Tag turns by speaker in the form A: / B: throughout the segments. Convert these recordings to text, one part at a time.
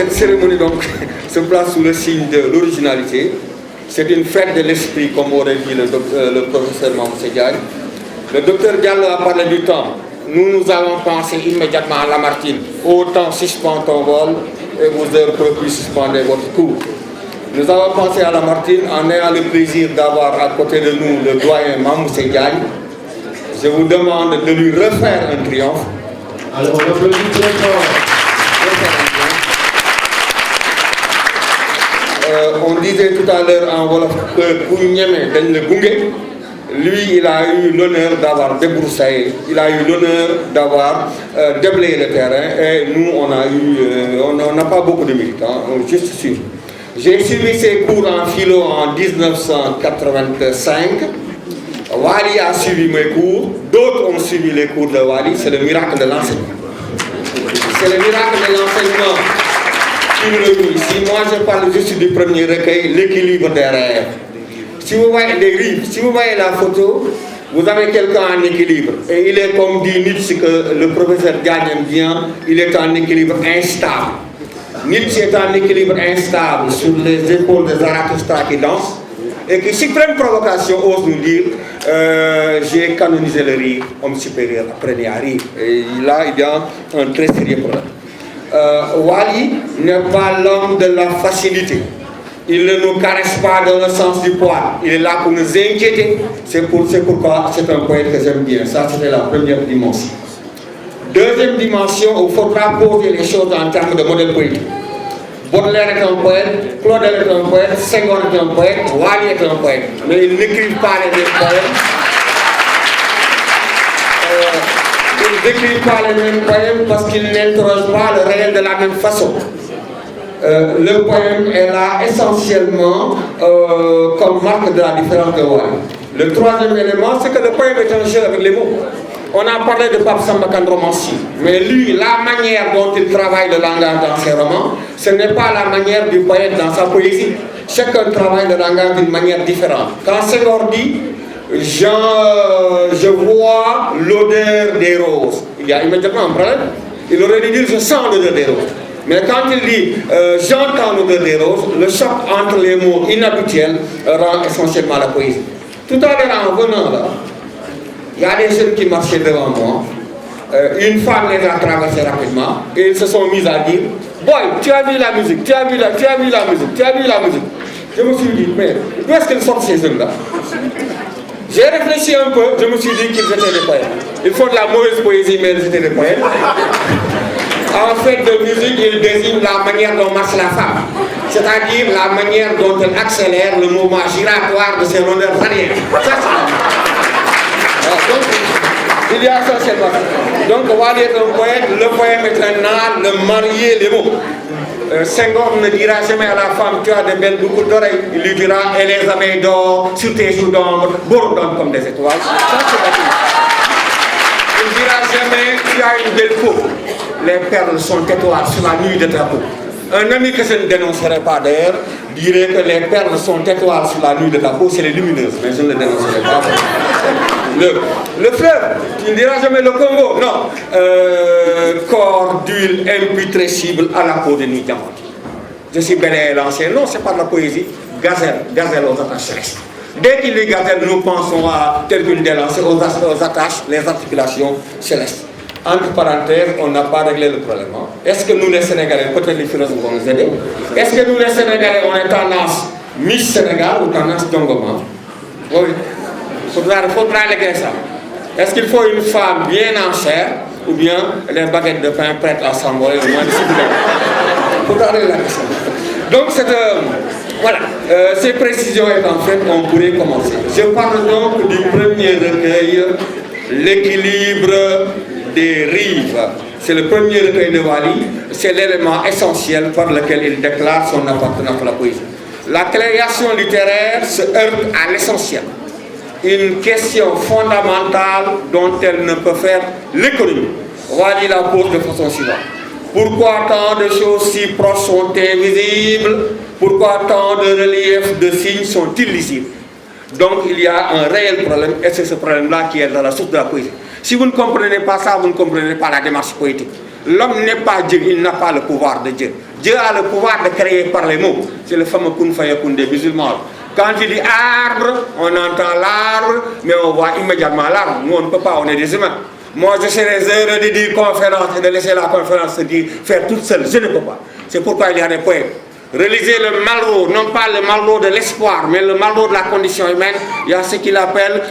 A: cette cérémonie donc se place sous le signe de l'originalité. C'est une fête de l'esprit, comme aurait dit le professeur Mamoussé Diagne. Le docteur Diallo a parlé du temps. Nous avons pensé immédiatement à Lamartine. Autant suspend ton vol et vous aurez pu suspendre votre cours. Nous avons pensé à Lamartine en ayant le plaisir d'avoir à côté de nous le doyen Mamoussé Diagne. Je vous demande de lui refaire un triomphe.
B: Alors on applaudit très fort.
A: On disait tout à l'heure en Wolof que Kounyeme Ben le Gungé, lui, il a eu l'honneur d'avoir débroussaillé, il a eu l'honneur d'avoir déblayé le terrain et nous, on n'a pas beaucoup de militants, juste suivi. J'ai suivi ses cours en philo en 1985. Wali a suivi mes cours, d'autres ont suivi les cours de Wali, c'est le miracle de l'enseignement. C'est le miracle de l'enseignement qui nous réunit. Si moi je parle juste du premier recueil, l'équilibre des rêves. Si vous voyez les rives, si vous voyez la photo, vous avez quelqu'un en équilibre. Et il est comme dit Nietzsche que le professeur Diagne aime bien, il est en équilibre instable. Nietzsche est en équilibre instable sur les épaules de Zarathustra qui danse. Et qui, suprême provocation, ose nous dire j'ai canonisé le rire, homme supérieur, apprenez à rire. Et là, il y a un très sérieux problème. Wali n'est pas l'homme de la facilité. Il ne nous caresse pas dans le sens du poil. Il est là pour nous inquiéter. C'est pourquoi c'est un poète que j'aime bien. Ça, c'était la première dimension. Deuxième dimension, il faudra poser les choses en termes de modèle politique. Baudelaire est un poète, Claudel est un poète, Senghor est un poète, Wali est un poète. Mais ils n'écrivent pas les mêmes poèmes. Ils n'écrivent pas les mêmes poèmes parce qu'ils n'interrogent pas le réel de la même façon. Le poème est là essentiellement comme marque de la différence de Wali. Le troisième élément, c'est que le poème est un jeu avec les mots. On a parlé de Pape Samba Kane romancier, mais lui, la manière dont il travaille le langage dans ses romans, ce n'est pas la manière du poète dans sa poésie. Chacun travaille le langage d'une manière différente. Quand Senghor dit je vois l'odeur des roses, il y a immédiatement un problème. Il aurait dû dire je sens l'odeur des roses. Mais quand il dit j'entends l'odeur des roses, le choc entre les mots inhabituels rend essentiellement la poésie. Tout à l'heure en venant là, il y a des jeunes qui marchaient devant moi. Une femme les a traversés rapidement et ils se sont mis à dire boy, tu as vu la musique, tu as vu la musique, tu as vu la musique. Je me suis dit, mais d'où est-ce qu'ils sortent ces jeunes-là? J'ai réfléchi un peu, je me suis dit qu'ils étaient des poètes. Ils font de la mauvaise poésie, mais ils étaient des poètes. En fait, de musique, ils désignent la manière dont marche la femme, c'est-à-dire la manière dont elle accélère le mouvement giratoire de ses rondeurs arrière. Donc, il y a essentiellement ça. Donc, Wali est un poète, le poème est un art, le marier les mots. Senghor ne dira jamais à la femme tu as de belles boucles d'oreilles. Il lui dira et les abeilles d'or sur tes joues d'ombre bourdonnent comme des étoiles. Ça, c'est il ne dira jamais tu as une belle peau. Les perles sont étoiles sur la nuit de ta peau. Un ami que je ne dénoncerai pas d'ailleurs dirait que les perles sont étoiles sur la nuit de ta peau, c'est les lumineuses, mais je ne le dénoncerai pas. Le fleuve, tu ne diras jamais le Congo, non. Corps d'huile imputrescible à la peau de nuit diamante. Je suis bel et l'ancien, non, c'est pas de la poésie. Gazelle aux attaches célestes. Dès qu'il dit gazelle, nous pensons à Tergune d'élancer aux attaches, les articulations célestes. Entre parenthèses, on n'a pas réglé le problème. Hein. Est-ce que nous les Sénégalais, peut-être les philosophes vont nous aider, est-ce que nous les Sénégalais, on est tendance Miss Sénégal ou tendance Dongoma? Oui. Il faudra régler ça. Est-ce qu'il faut une femme bien en chair ou bien les baguettes de pain prêtes à s'envoler au moins de 6 minutes? Il faudra régler la question. Donc, voilà, ces précisions étant faites, on pourrait commencer. Je parle donc du premier recueil, l'équilibre des rives. C'est le premier recueil de Wali, c'est l'élément essentiel par lequel il déclare son appartenance à la poésie. La création littéraire se heurte à l'essentiel, une question fondamentale dont elle ne peut faire l'économie. Wali la pose de façon suivante. Pourquoi tant de choses si proches sont invisibles? Pourquoi tant de reliefs de signes sont illisibles? Donc il y a un réel problème et c'est ce problème-là qui est dans la source de la poésie. Si vous ne comprenez pas ça, vous ne comprenez pas la démarche poétique. L'homme n'est pas Dieu, il n'a pas le pouvoir de Dieu. Dieu a le pouvoir de créer par les mots. C'est le fameux kun fayakun des musulmans. Quand il dit arbre, on entend l'arbre, mais on voit immédiatement l'arbre. Nous, on ne peut pas, on est des humains. Moi, je serais heureux de dire conférence et de laisser la conférence se dire, faire toute seule. Je ne peux pas. C'est pourquoi il y a des poèmes. Réaliser le malraux, non pas le malraux de l'espoir, mais le malraux de la condition humaine. Il y a ce qu'il appelle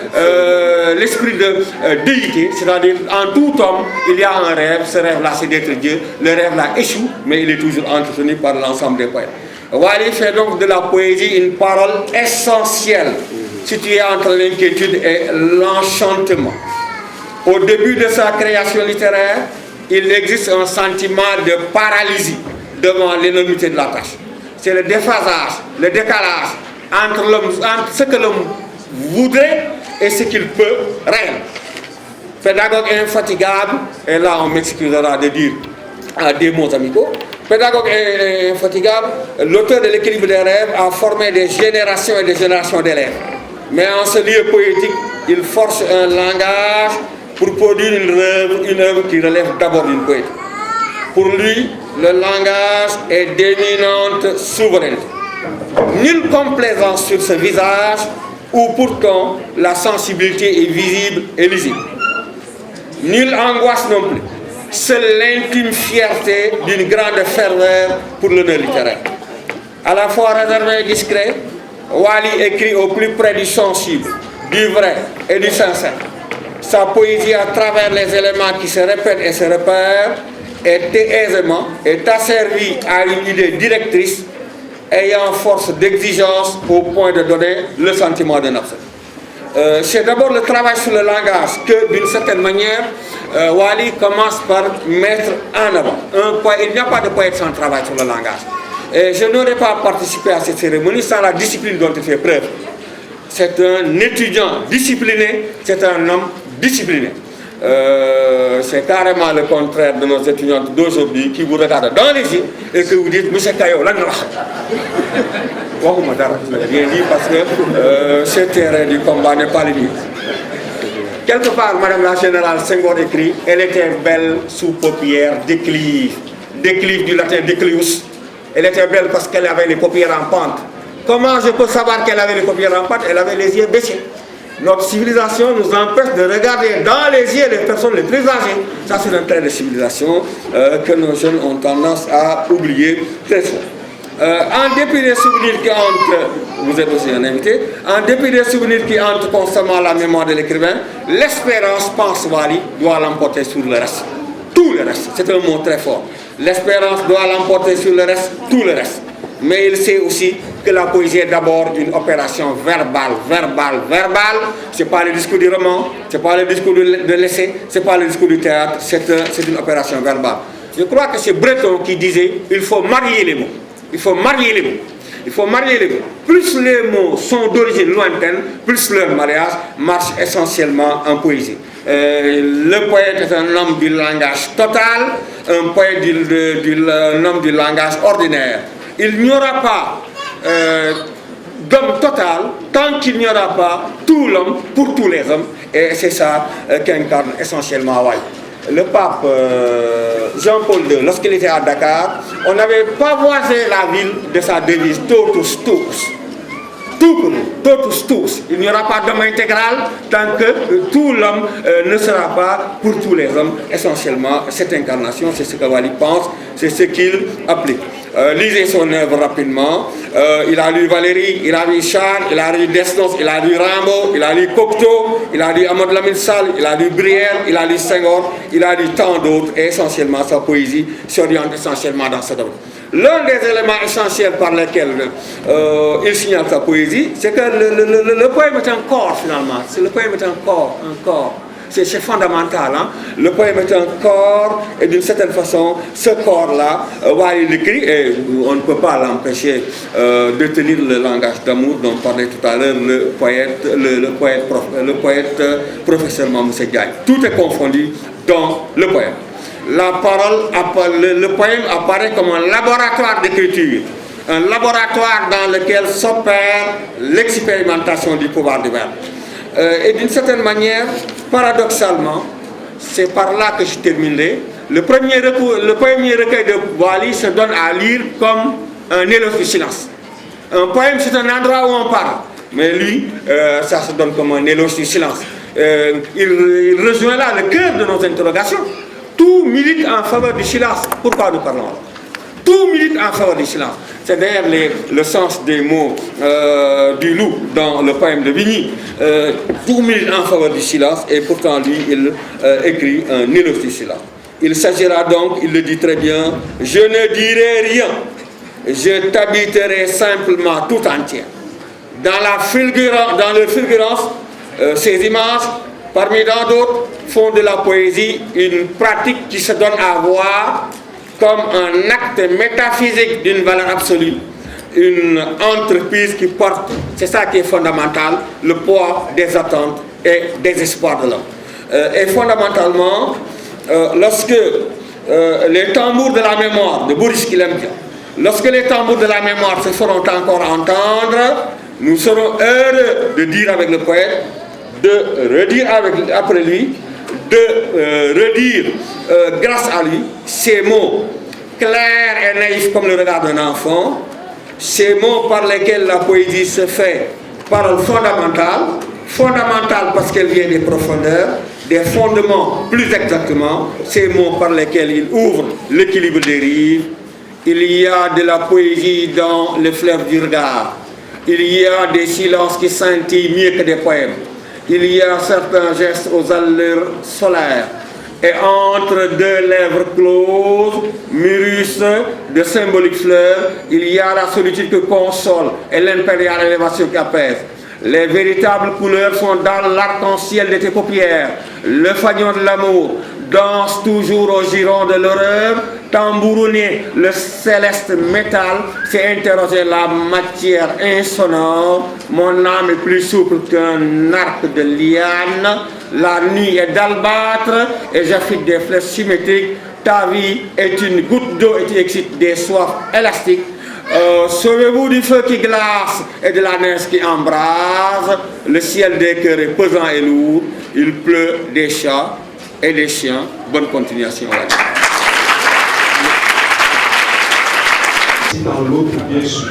A: l'esprit de déité, c'est-à-dire en tout homme, il y a un rêve. Ce rêve-là, c'est d'être Dieu. Le rêve-là échoue, mais il est toujours entretenu par l'ensemble des poètes. Wally fait donc de la poésie une parole essentielle, située entre l'inquiétude et l'enchantement. Au début de sa création littéraire, il existe un sentiment de paralysie devant l'énormité de la tâche. C'est le déphasage, le décalage entre ce que l'homme voudrait et ce qu'il peut réellement. Pédagogue infatigable, et là on m'excusera de dire des mots amicaux, pédagogue infatigable, l'auteur de l'équilibre des rêves a formé des générations et des générations d'élèves. Mais en ce lieu poétique, il force un langage pour produire une œuvre qui relève d'abord d'une poétique. Pour lui, le langage est d'éminente souveraineté. Nulle complaisance sur ce visage où pourtant la sensibilité est visible et lisible. Nulle angoisse non plus. Seule l'intime fierté d'une grande ferveur pour l'honneur littéraire. À la fois réservé et discret, Wally écrit au plus près du sensible, du vrai et du sincère. Sa poésie, à travers les éléments qui se répètent et se repèrent, est asservie à une idée directrice ayant force d'exigence au point de donner le sentiment d'un absolu. C'est d'abord le travail sur le langage que, d'une certaine manière, Wally commence par mettre en avant. Il n'y a pas de poète sans travail sur le langage. Et je n'aurais pas participé à cette cérémonie sans la discipline dont il fait preuve. C'est un étudiant discipliné, c'est un homme discipliné. C'est carrément le contraire de nos étudiants d'aujourd'hui qui vous regardent dans les yeux et que vous dites, Monsieur Kayo, là, je n'ai rien dit parce que ce terrain du combat n'est pas le mien. Quelque part, Madame la Générale Senghor écrit, elle était belle sous paupières déclives, déclive du latin déclius. Elle était belle parce qu'elle avait les paupières en pente. Comment je peux savoir qu'elle avait les paupières en pente? Elle avait les yeux baissés. Notre civilisation nous empêche de regarder dans les yeux les personnes les plus âgées. Ça, c'est un trait de civilisation que nos jeunes ont tendance à oublier très souvent. En dépit des souvenirs qui hantent, vous êtes aussi un invité, en dépit des souvenirs qui hantent constamment la mémoire de l'écrivain, l'espérance, pense Wally, doit l'emporter sur le reste. Tout le reste, c'est un mot très fort. L'espérance doit l'emporter sur le reste, tout le reste. Mais il sait aussi que la poésie est d'abord une opération verbale. Ce n'est pas le discours du roman, ce n'est pas le discours de l'essai, ce n'est pas le discours du théâtre, c'est une opération verbale. Je crois que c'est Breton qui disait il faut marier les mots. Il faut marier les mots. Il faut marier les mots. Plus les mots sont d'origine lointaine, plus leur mariage marche essentiellement en poésie. Le poète est un homme du langage total, un poète un homme du langage ordinaire. Il n'y aura pas d'homme total tant qu'il n'y aura pas tout l'homme pour tous les hommes. Et c'est ça qu'incarne essentiellement Wally. Le pape Jean-Paul II, lorsqu'il était à Dakar, on n'avait pas voisé la ville de sa devise totus tous. Tout pour nous, totus tous. Il n'y aura pas d'homme intégral tant que tout l'homme ne sera pas pour tous les hommes. Essentiellement, cette incarnation, c'est ce que Wally pense, c'est ce qu'il applique. Lisez son œuvre rapidement. Il a lu Valéry, il a lu Charles, il a lu Desnos, il a lu Rimbaud, il a lu Cocteau, il a lu Amadou Lamine Sall, il a lu Brière, il a lu Senghor, il a lu tant d'autres. Et essentiellement, sa poésie s'oriente essentiellement dans ce domaine. L'un des éléments essentiels par lesquels il signale sa poésie, c'est que le poème est un corps finalement. Le poème est un corps. C'est fondamental. Hein? Le poème est un corps et d'une certaine façon, ce corps-là, Wally l'écrit, et on ne peut pas l'empêcher de tenir le langage d'amour dont parlait tout à l'heure le poète professeur Mamoussé Diagne. Tout est confondu dans le poème. Le poème apparaît comme un laboratoire d'écriture, un laboratoire dans lequel s'opère l'expérimentation du pouvoir du verbe. Et d'une certaine manière, paradoxalement, c'est par là que je terminerai, Le premier recueil de Boily se donne à lire comme un éloge du silence. Un poème, c'est un endroit où on parle. Mais lui, ça se donne comme un éloge du silence. Il rejoint là le cœur de nos interrogations. Tout milite en faveur du silence. Pourquoi nous parlons? Tout milite en faveur du silence. C'est d'ailleurs le sens des mots du loup dans le poème de Vigny. Tout milite en faveur du silence et pourtant lui, il écrit un éloge du silence. Il s'agira donc, il le dit très bien, je ne dirai rien, je t'habiterai simplement tout entière. Dans leur fulgurance, ces images, parmi tant d'autres, font de la poésie une pratique qui se donne à voir comme un acte métaphysique d'une valeur absolue, une entreprise qui porte, c'est ça qui est fondamental, le poids des attentes et des espoirs de l'homme. Et fondamentalement, lorsque les tambours de la mémoire de Boris Kilemkia, lorsque les tambours de la mémoire se feront encore entendre, nous serons heureux de dire avec le poète, de redire après lui, de redire grâce à lui ces mots clairs et naïfs comme le regard d'un enfant, ces mots par lesquels la poésie se fait parole fondamentale parce qu'elle vient des profondeurs, des fondements plus exactement, ces mots par lesquels il ouvre l'équilibre des rives. Il y a de la poésie dans le fleuve du regard, il y a des silences qui scintillent mieux que des poèmes. Il y a certains gestes aux allures solaires. Et entre deux lèvres closes, mûrissent de symboliques fleurs, il y a la solitude qui console et l'impériale élévation qui apaise. Les véritables couleurs sont dans l'arc-en-ciel de tes paupières. Le fanion de l'amour danse toujours au giron de l'horreur. Tambouronner le céleste métal, c'est interroger la matière insonore. Mon âme est plus souple qu'un arc de liane. La nuit est d'albâtre et j'affite des flèches symétriques. Ta vie est une goutte d'eau et tu excites des soifs élastiques. Sauvez-vous du feu qui glace et de la neige qui embrase. Le ciel des cœurs est pesant et lourd. Il pleut des chats et des chiens. Bonne continuation.
B: Dans l'autre, bien sûr,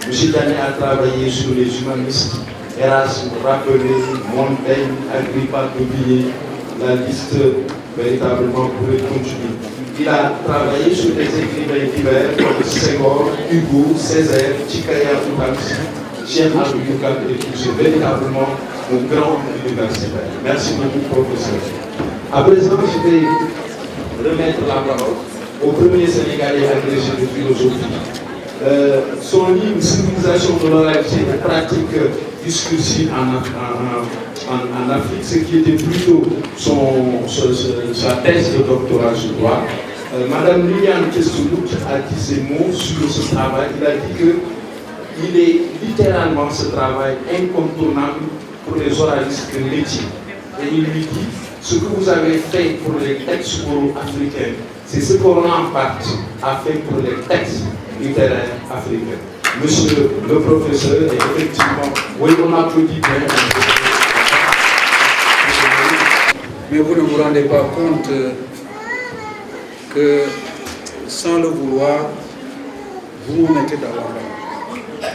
B: M. Daniel a travaillé sur les humanistes, Erasme, Rabelais, Montaigne, Agrippa, Tobillé, la liste véritablement pourrait continuer. Il a travaillé sur des écrivains divers comme Senghor, Hugo, Césaire, Tchikaya Outamsi, Cheikh Abdou et tout. C'est véritablement un grand universitaire. Merci beaucoup, professeur. À présent, je vais remettre la parole au premier Sénégalais agrégé de philosophie. Son livre Civilisation de l'oralité et pratique discursive en Afrique, ce qui était plutôt sa thèse de doctorat, je crois. Madame Liliane Testoulout a dit ces mots sur ce travail. Il a dit qu'il est littéralement ce travail incontournable pour les oralistes de métier. Et il lui dit, ce que vous avez fait pour les textes africains, c'est ce qu'on en partie a fait pour les textes littéraires africains. Monsieur le professeur, et effectivement, oui, on applaudit bien.
C: Mais vous ne vous rendez pas compte que, sans le vouloir, vous vous mettez dans l'embarras.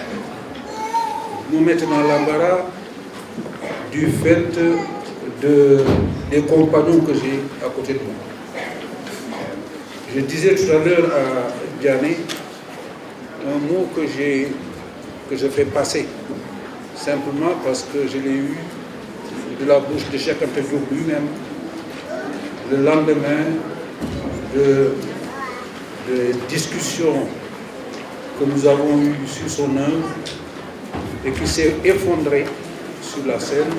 C: Vous mettez dans l'embarras du fait des compagnons que j'ai à côté de moi. Je disais tout à l'heure à Diané un mot que je fais passer, simplement parce que je l'ai eu de la bouche de Cheikh Anta Diop lui-même le lendemain de discussions que nous avons eues sur son œuvre et qui s'est effondré sur la scène.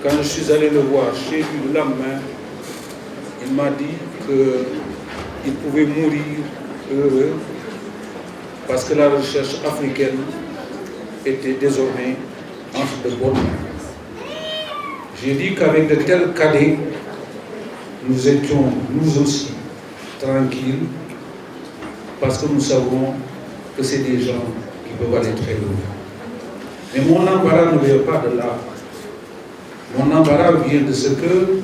C: Quand je suis allé le voir chez lui le lendemain, il m'a dit qu'il pouvait mourir heureux parce que la recherche africaine était désormais entre de bonnes mains. J'ai dit qu'avec de tels cadets, nous étions nous aussi tranquilles parce que nous savons que c'est des gens qui peuvent aller très loin. Mais mon embarras ne vient pas de là. Mon embarras vient de ce que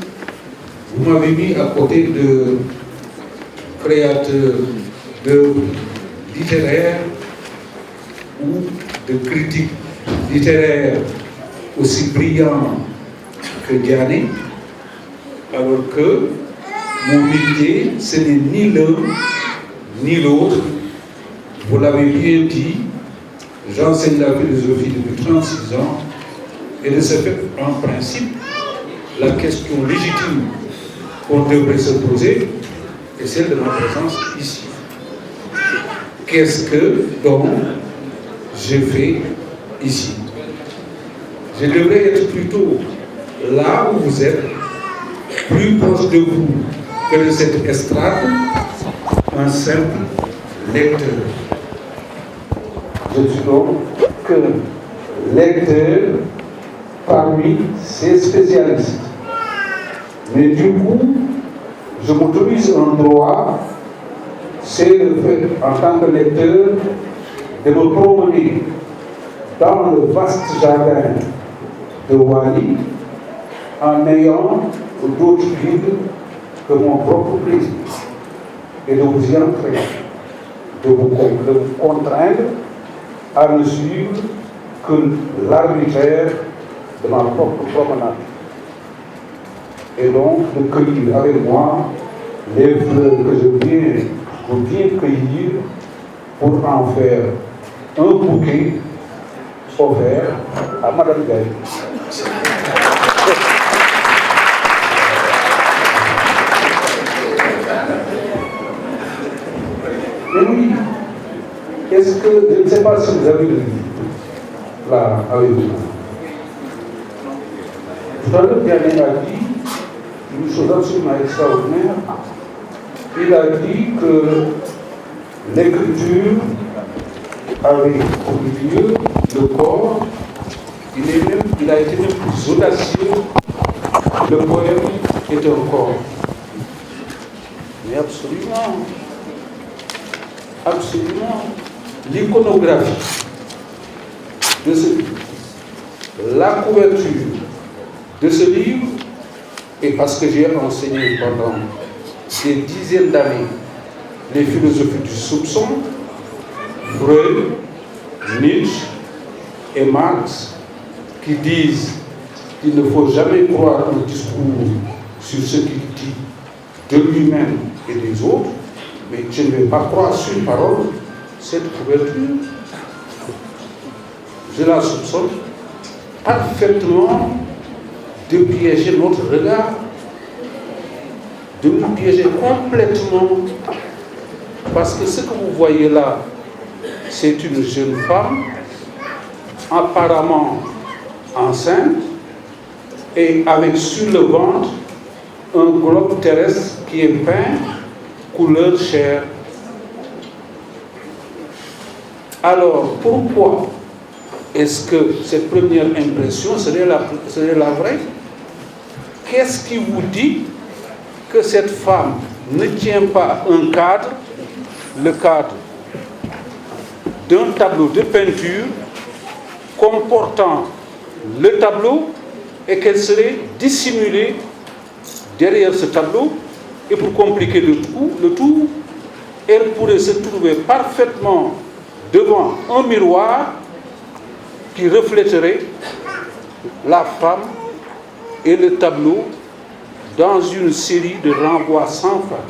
C: vous m'avez mis à côté de créateur d'œuvres littéraires ou de critiques littéraires aussi brillants que Diané, alors que mon métier, ce n'est ni l'un ni l'autre. Vous l'avez bien dit, j'enseigne la philosophie depuis 36 ans, et de ce fait, en principe, la question légitime qu'on devrait se poser est celle de ma présence ici. Qu'est-ce que, donc, je fais ici? Je devrais être plutôt là où vous êtes, plus proche de vous que de cette estrade, un simple lecteur. Je suis donc que lecteur parmi ces spécialistes. Mais du coup, je m'autorise un droit, c'est le fait, en tant que lecteur, de me promener dans le vaste jardin de Wally en ayant d'autres guides que mon propre plaisir et de vous y entraîner, de vous contraindre à ne suivre que l'arbitraire de ma propre promenade. Et donc de cueillir avec moi les fleurs que je viens cueillir pour en faire un bouquet offert à Madame Gaye. Mais oui, est-ce que, je ne sais pas si vous avez le livre, là, avec vous. Tout à l'heure, Diané a dit une chose absolument extraordinaire. Il a dit que l'écriture avait pour milieu le corps. Il a été même plus audacieux. Le poème est un corps. Mais absolument. Absolument. L'iconographie de ce livre, la couverture de ce livre, et parce que j'ai enseigné pendant des dizaines d'années les philosophies du soupçon, Freud, Nietzsche et Marx, qui disent qu'il ne faut jamais croire un discours sur ce qu'il dit de lui-même et des autres, mais je ne vais pas croire sur une parole cette couverture. Je la soupçonne parfaitement de piéger notre regard, de nous piéger complètement, parce que ce que vous voyez là, c'est une jeune femme apparemment enceinte et avec sur le ventre un globe terrestre qui est peint couleur chair. Alors pourquoi est-ce que cette première impression serait la vraie? Qu'est-ce qui vous dit que cette femme ne tient pas un cadre, le cadre d'un tableau de peinture comportant le tableau, et qu'elle serait dissimulée derrière ce tableau, et pour compliquer le tout, elle pourrait se trouver parfaitement devant un miroir qui reflèterait la femme et le tableau dans une série de renvois sans fin.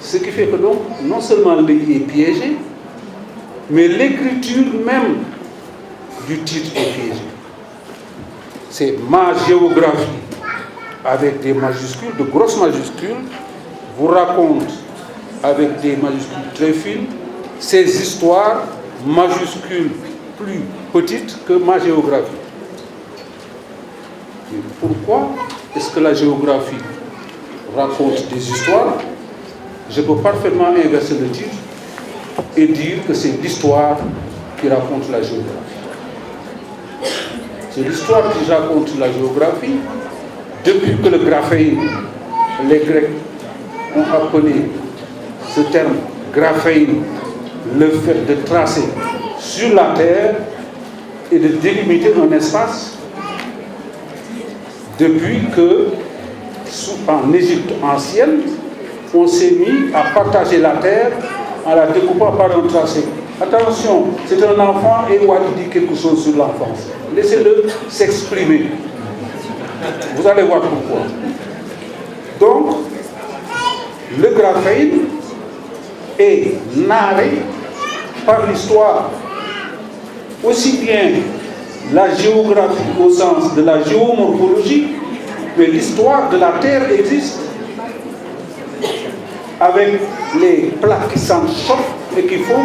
C: Ce qui fait que donc, non seulement l'œil est piégé, mais l'écriture même du titre est piégée. C'est ma géographie, avec des majuscules, de grosses majuscules, vous raconte avec des majuscules très fines ces histoires majuscules plus petites que ma géographie. Et pourquoi est-ce que la géographie raconte des histoires? Je peux parfaitement inverser le titre et dire que c'est l'histoire qui raconte la géographie. C'est l'histoire qui raconte la géographie depuis que le graphéine, les Grecs ont appelé ce terme graphéine, le fait de tracer sur la terre et de délimiter un espace, depuis que, en Égypte ancienne, on s'est mis à partager la terre en la découpant par un tracé. Attention, c'est un enfant et Wadi dit quelque chose sur l'enfance. Laissez-le s'exprimer. Vous allez voir pourquoi. Donc, le graphène est narré par l'histoire, aussi bien la géographie au sens de la géomorphologie, mais l'histoire de la Terre existe, avec les plaques qui s'enchauffent et qui font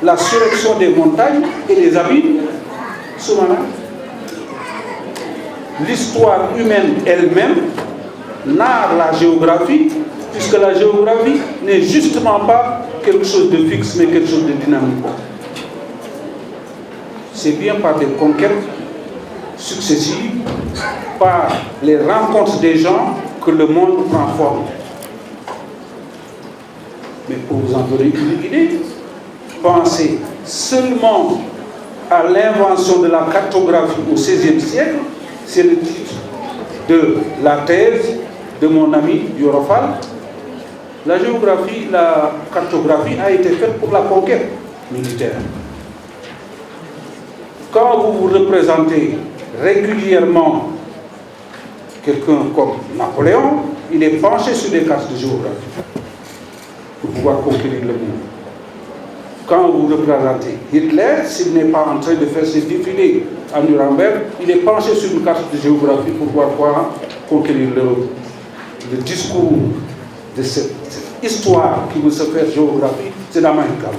C: la surrection des montagnes et des abîmes sous-marins. L'histoire humaine elle-même narre la géographie, puisque la géographie n'est justement pas quelque chose de fixe, mais quelque chose de dynamique. C'est bien par des conquêtes successives, par les rencontres des gens, que le monde prend forme. Mais pour vous en donner une idée, pensez seulement à l'invention de la cartographie au XVIe siècle, c'est le titre de la thèse de mon ami Yorofal. La géographie, la cartographie a été faite pour la conquête militaire. Quand vous vous représentez régulièrement quelqu'un comme Napoléon, il est penché sur des cartes de géographie pour pouvoir conquérir le monde. Quand vous représentez Hitler, s'il n'est pas en train de faire ses défilés à Nuremberg, il est penché sur une carte de géographie pour pouvoir conquérir l'Europe. Le discours de cette histoire qui veut se faire géographie, c'est dans Mein Kampf.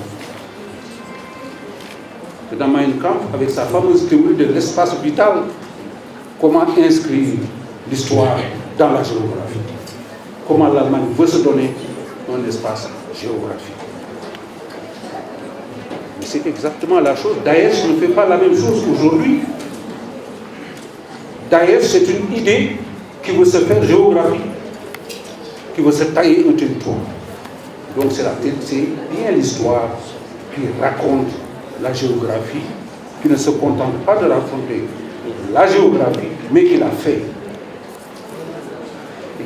C: C'est dans Mein Kampf avec sa fameuse théorie de l'espace vital. Comment inscrire l'histoire dans la géographie? Comment l'Allemagne veut se donner un espace géographique? Mais c'est exactement la chose. Daesh ne fait pas la même chose aujourd'hui. Daesh, c'est une idée qui veut se faire géographique, qui veut se tailler un territoire. Donc c'est bien l'histoire qui raconte la géographie, qui ne se contente pas de raconter la géographie, mais qui la fait.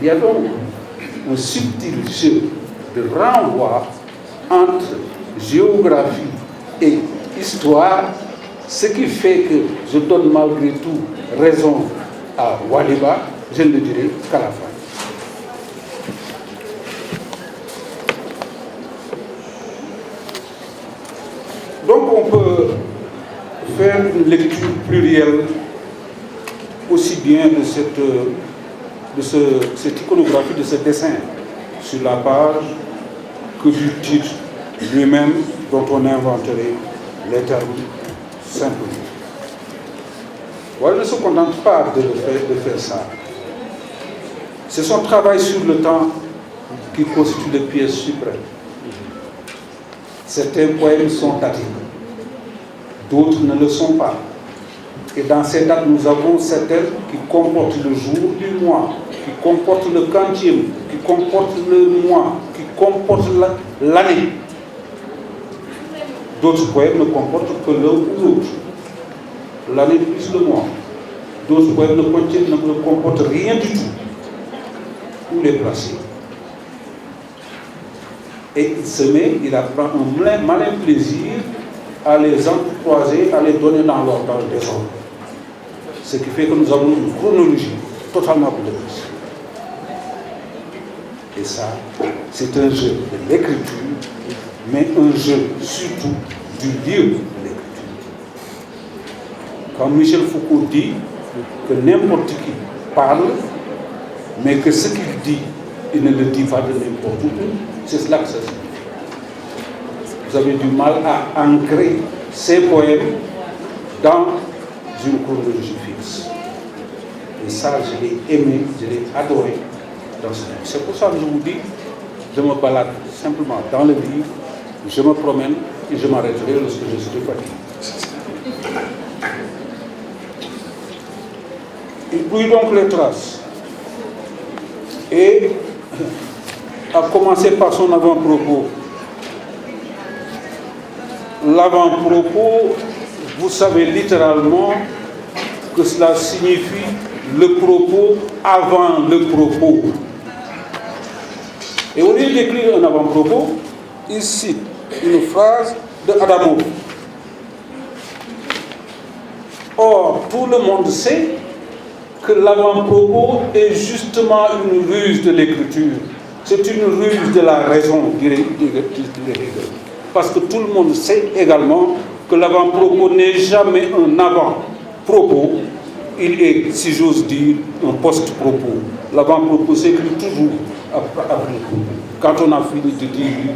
C: Il y a donc un subtil jeu de renvoi entre géographie et histoire, ce qui fait que je donne malgré tout raison à Waliba, je ne le dirai qu'à la fin. Donc on peut faire une lecture plurielle aussi bien de cette iconographie, de ce dessin sur la page, que du titre lui-même dont on inventerait les termes simplement. Voilà, ne se contente pas de faire ça. C'est son travail sur le temps qui constitue le pièce suprême. Certains poèmes sont datés, d'autres ne le sont pas. Et dans ces dates, nous avons certaines qui comportent le jour du mois, qui comportent le quantième, qui comportent le mois, qui comportent l'année. D'autres poèmes ne comportent que l'un ou l'autre, l'année plus le mois. D'autres poèmes ne comportent rien du tout. Où les placer? Et il apprend un malin plaisir à les entrecroiser, à les donner dans l'ordre, dans le désordre. Ce qui fait que nous avons une chronologie totalement bouleversée. Et ça, c'est un jeu de l'écriture, mais un jeu surtout du lieu de l'écriture. Quand Michel Foucault dit que n'importe qui parle, mais que ce qu'il dit, il ne le dit pas de n'importe où, c'est cela que ça signifie. Vous avez du mal à ancrer ces poèmes dans une chronologie fixe. Et ça, je l'ai aimé, je l'ai adoré dans ce livre. C'est pour ça que je vous dis, je me balade simplement dans le livre, je me promène et je m'arrêterai lorsque je suis fatigué. Il brouille donc les traces. Et à commencer par son avant-propos. L'avant-propos, vous savez littéralement que cela signifie le propos avant le propos. Et au lieu d'écrire un avant-propos, il cite une phrase de Adamov. Or, tout le monde sait que l'avant-propos est justement une ruse de l'écriture. C'est une ruse de la raison, dirait Hegel. Parce que tout le monde sait également que l'avant-propos n'est jamais un avant-propos, il est, si j'ose dire, un post-propos. L'avant-propos s'écrit toujours après le propos. Quand on a fini de dire,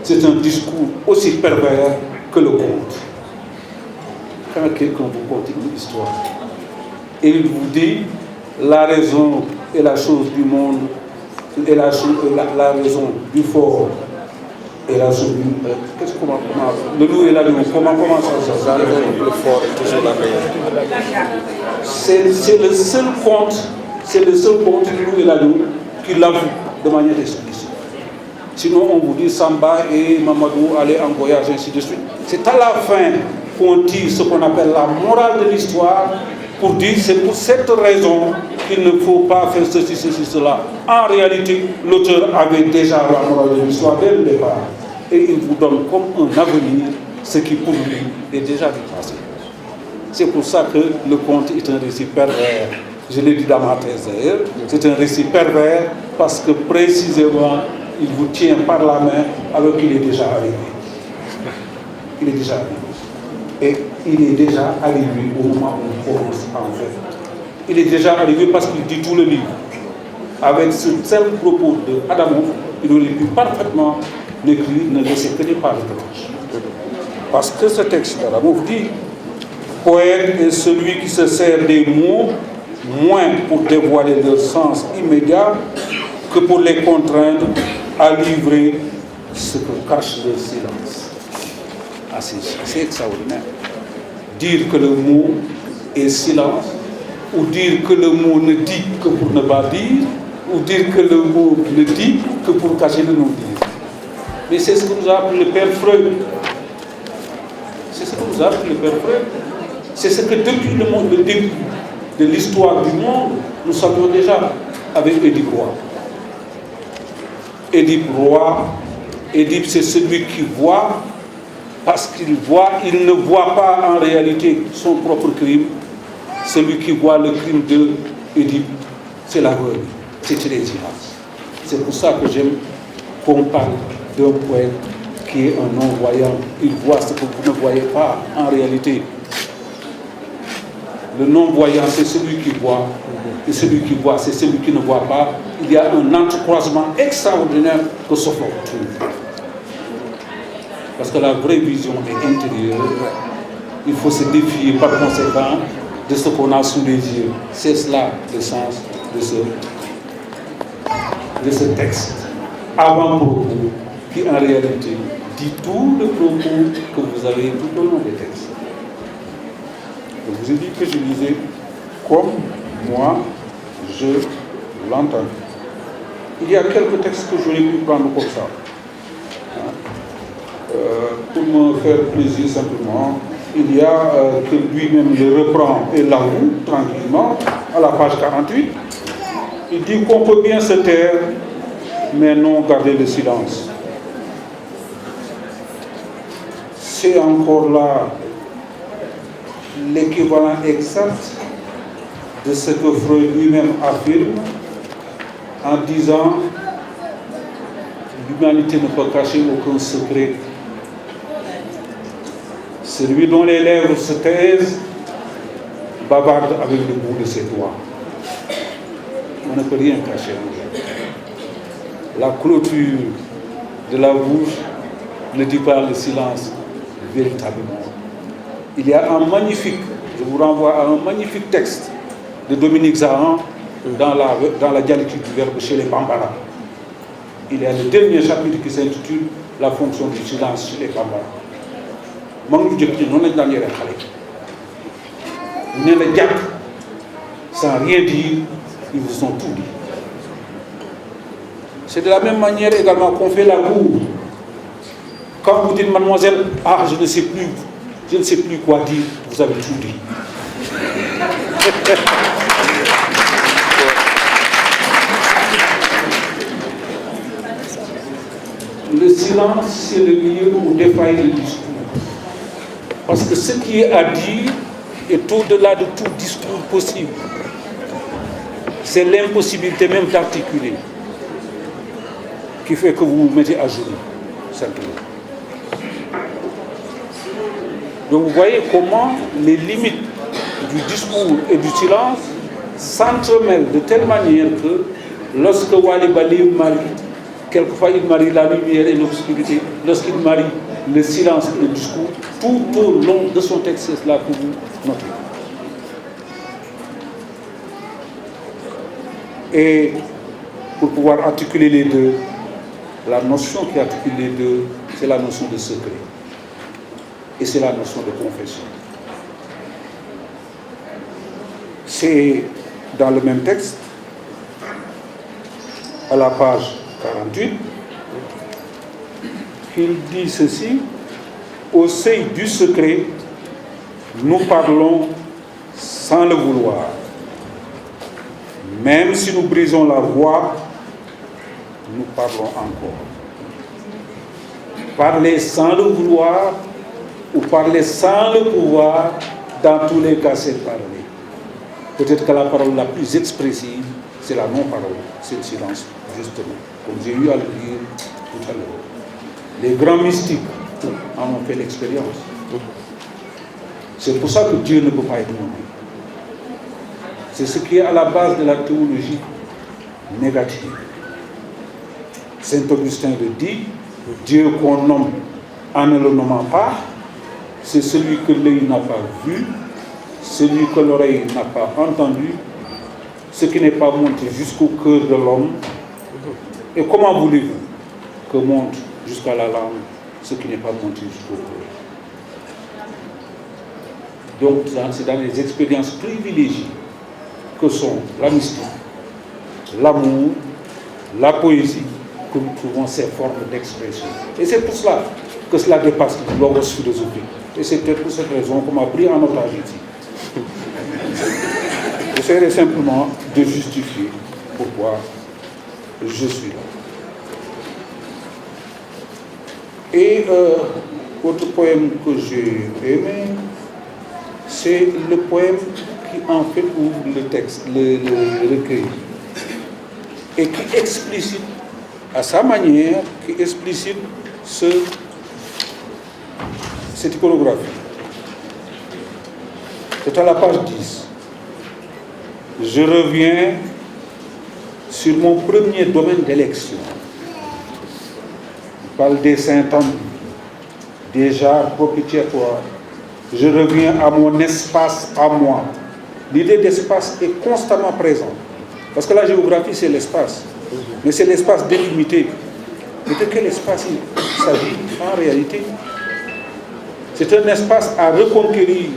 C: c'est un discours aussi pervers que le conte. Quand quelqu'un vous conte une histoire, et il vous dit, la raison est la chose du monde, et la raison du fort et la chose du... Qu'est-ce qu'on va... Le loup et la lion, comment ça?
A: Le fort est toujours la meilleure.
C: C'est le seul conte du loup et la lion qui l'avoue de manière explicite. Sinon, on vous dit Samba et Mamadou aller en voyage, ainsi de suite. C'est à la fin qu'on tire ce qu'on appelle la morale de l'histoire pour dire c'est pour cette raison qu'il ne faut pas faire ceci, cela. En réalité, l'auteur avait déjà la morale de l'histoire dès le départ. Et il vous donne comme un avenir ce qui pour lui est déjà du passé. C'est pour ça que le conte est un récit pervers. Je l'ai dit dans ma thèse d'ailleurs, c'est un récit pervers parce que précisément, il vous tient par la main alors qu'il est déjà arrivé. Il est déjà arrivé. Et il est déjà arrivé au moment où on commence en fait. Il est déjà arrivé parce qu'il dit tout le livre. Avec ce seul propos de Adamov, il aurait pu parfaitement l'écrire, ne laisser que des pages blanches. Parce que ce texte d'Adamov dit, poète est celui qui se sert des mots moins pour dévoiler leur sens immédiat que pour les contraindre à livrer ce que cache le silence. Ah, c'est extraordinaire. Dire que le mot est silence, ou dire que le mot ne dit que pour ne pas dire, ou dire que le mot ne dit que pour cacher le non-dire. Mais c'est ce que nous a appris le père Freud. C'est ce que nous a appris le père Freud. C'est ce que depuis le début de l'histoire du monde, nous savions déjà avec Édipe Roi. Édipe, c'est celui qui voit, parce qu'il voit, il ne voit pas en réalité son propre crime. Celui qui voit le crime de Édipe, c'est l'aveugle, c'est Tirésias. C'est pour ça que j'aime qu'on parle d'un poète qui est un non-voyant. Il voit ce que vous ne voyez pas en réalité. Le non-voyant, c'est celui qui voit, et celui qui voit, c'est celui qui ne voit pas. Il y a un entrecroisement extraordinaire que Sophocle trouve. Parce que la vraie vision est intérieure. Il faut se défier par conséquent de ce qu'on a sous les yeux. C'est cela le sens de ce texte. Avant-propos, qui en réalité dit tout le propos que vous avez tout au long des textes. Je vous ai dit que je lisais comme moi je l'entends. Il y a quelques textes que j'aurais pu prendre comme ça. Pour me faire plaisir simplement, il y a que lui-même le reprend et l'avoue tranquillement à la page 48. Il dit qu'on peut bien se taire, mais non garder le silence. C'est encore là l'équivalent exact de ce que Freud lui-même affirme en disant l'humanité ne peut cacher aucun secret. Celui dont les lèvres se taisent bavarde avec le bout de ses doigts. On ne peut rien cacher. La clôture de la bouche ne dit pas le silence véritablement. Il y a un magnifique, je vous renvoie à un magnifique texte de Dominique Zahan dans la dialectique du verbe chez les Bambara. Il y a le dernier chapitre qui s'intitule La fonction du silence chez les Bambara. Mangu Djekti, non est dernier xalé. Né la diak sans rien dire, ils vous ont tout dit. C'est de la même manière également qu'on fait la cour. Quand vous dites mademoiselle, ah je ne sais plus quoi dire, vous avez tout dit. le silence, c'est le lieu où défaille le discours. Parce que ce qui est à dire est au-delà de tout discours possible. C'est l'impossibilité même d'articuler qui fait que vous vous mettez à genoux, simplement. Donc vous voyez comment les limites du discours et du silence s'entremêlent de telle manière que lorsque Wali Bali marie, quelquefois il marie la lumière et l'obscurité, lorsqu'il marie le silence et le discours, tout au long de son texte, c'est cela que vous notez. Et pour pouvoir articuler les deux, la notion qui articule les deux, c'est la notion de secret. Et c'est la notion de confession. C'est dans le même texte, à la page 48, qu'il dit ceci: au seuil du secret, nous parlons sans le vouloir. Même si nous brisons la voix, nous parlons encore. Parler sans le vouloir ou parler sans le pouvoir, dans tous les cas, c'est parler. Peut-être que la parole la plus expressive, c'est la non-parole, c'est le silence, justement, comme j'ai eu à le dire tout à l'heure. Les grands mystiques en ont fait l'expérience. C'est pour ça que Dieu ne peut pas être nommé. C'est ce qui est à la base de la théologie négative. Saint Augustin le dit, Dieu qu'on nomme en ne le nommant pas, c'est celui que l'œil n'a pas vu, celui que l'oreille n'a pas entendu, ce qui n'est pas monté jusqu'au cœur de l'homme. Et comment voulez-vous que monte jusqu'à la langue ce qui n'est pas monté jusqu'au cœur? Donc c'est dans les expériences privilégiées que sont la mystique, l'amour, la poésie, que nous trouvons ces formes d'expression. Et c'est pour cela que cela dépasse le logos philosophique. Et c'est peut-être pour cette raison qu'on m'a pris en otage ici. J'essaierai simplement de justifier pourquoi je suis là. Et autre poème que j'ai aimé, c'est le poème qui en fait ouvre le texte, le recueil, et qui explicite à sa manière, qui explicite cette iconographie. C'est à la page 10. Je reviens sur mon premier domaine d'élection. Je parle des saints tendus, des jarres propitiatoires. Je reviens à mon espace à moi. L'idée d'espace est constamment présente. Parce que la géographie, c'est l'espace. Mais c'est l'espace délimité. Mais de quel espace il s'agit en réalité? C'est un espace à reconquérir.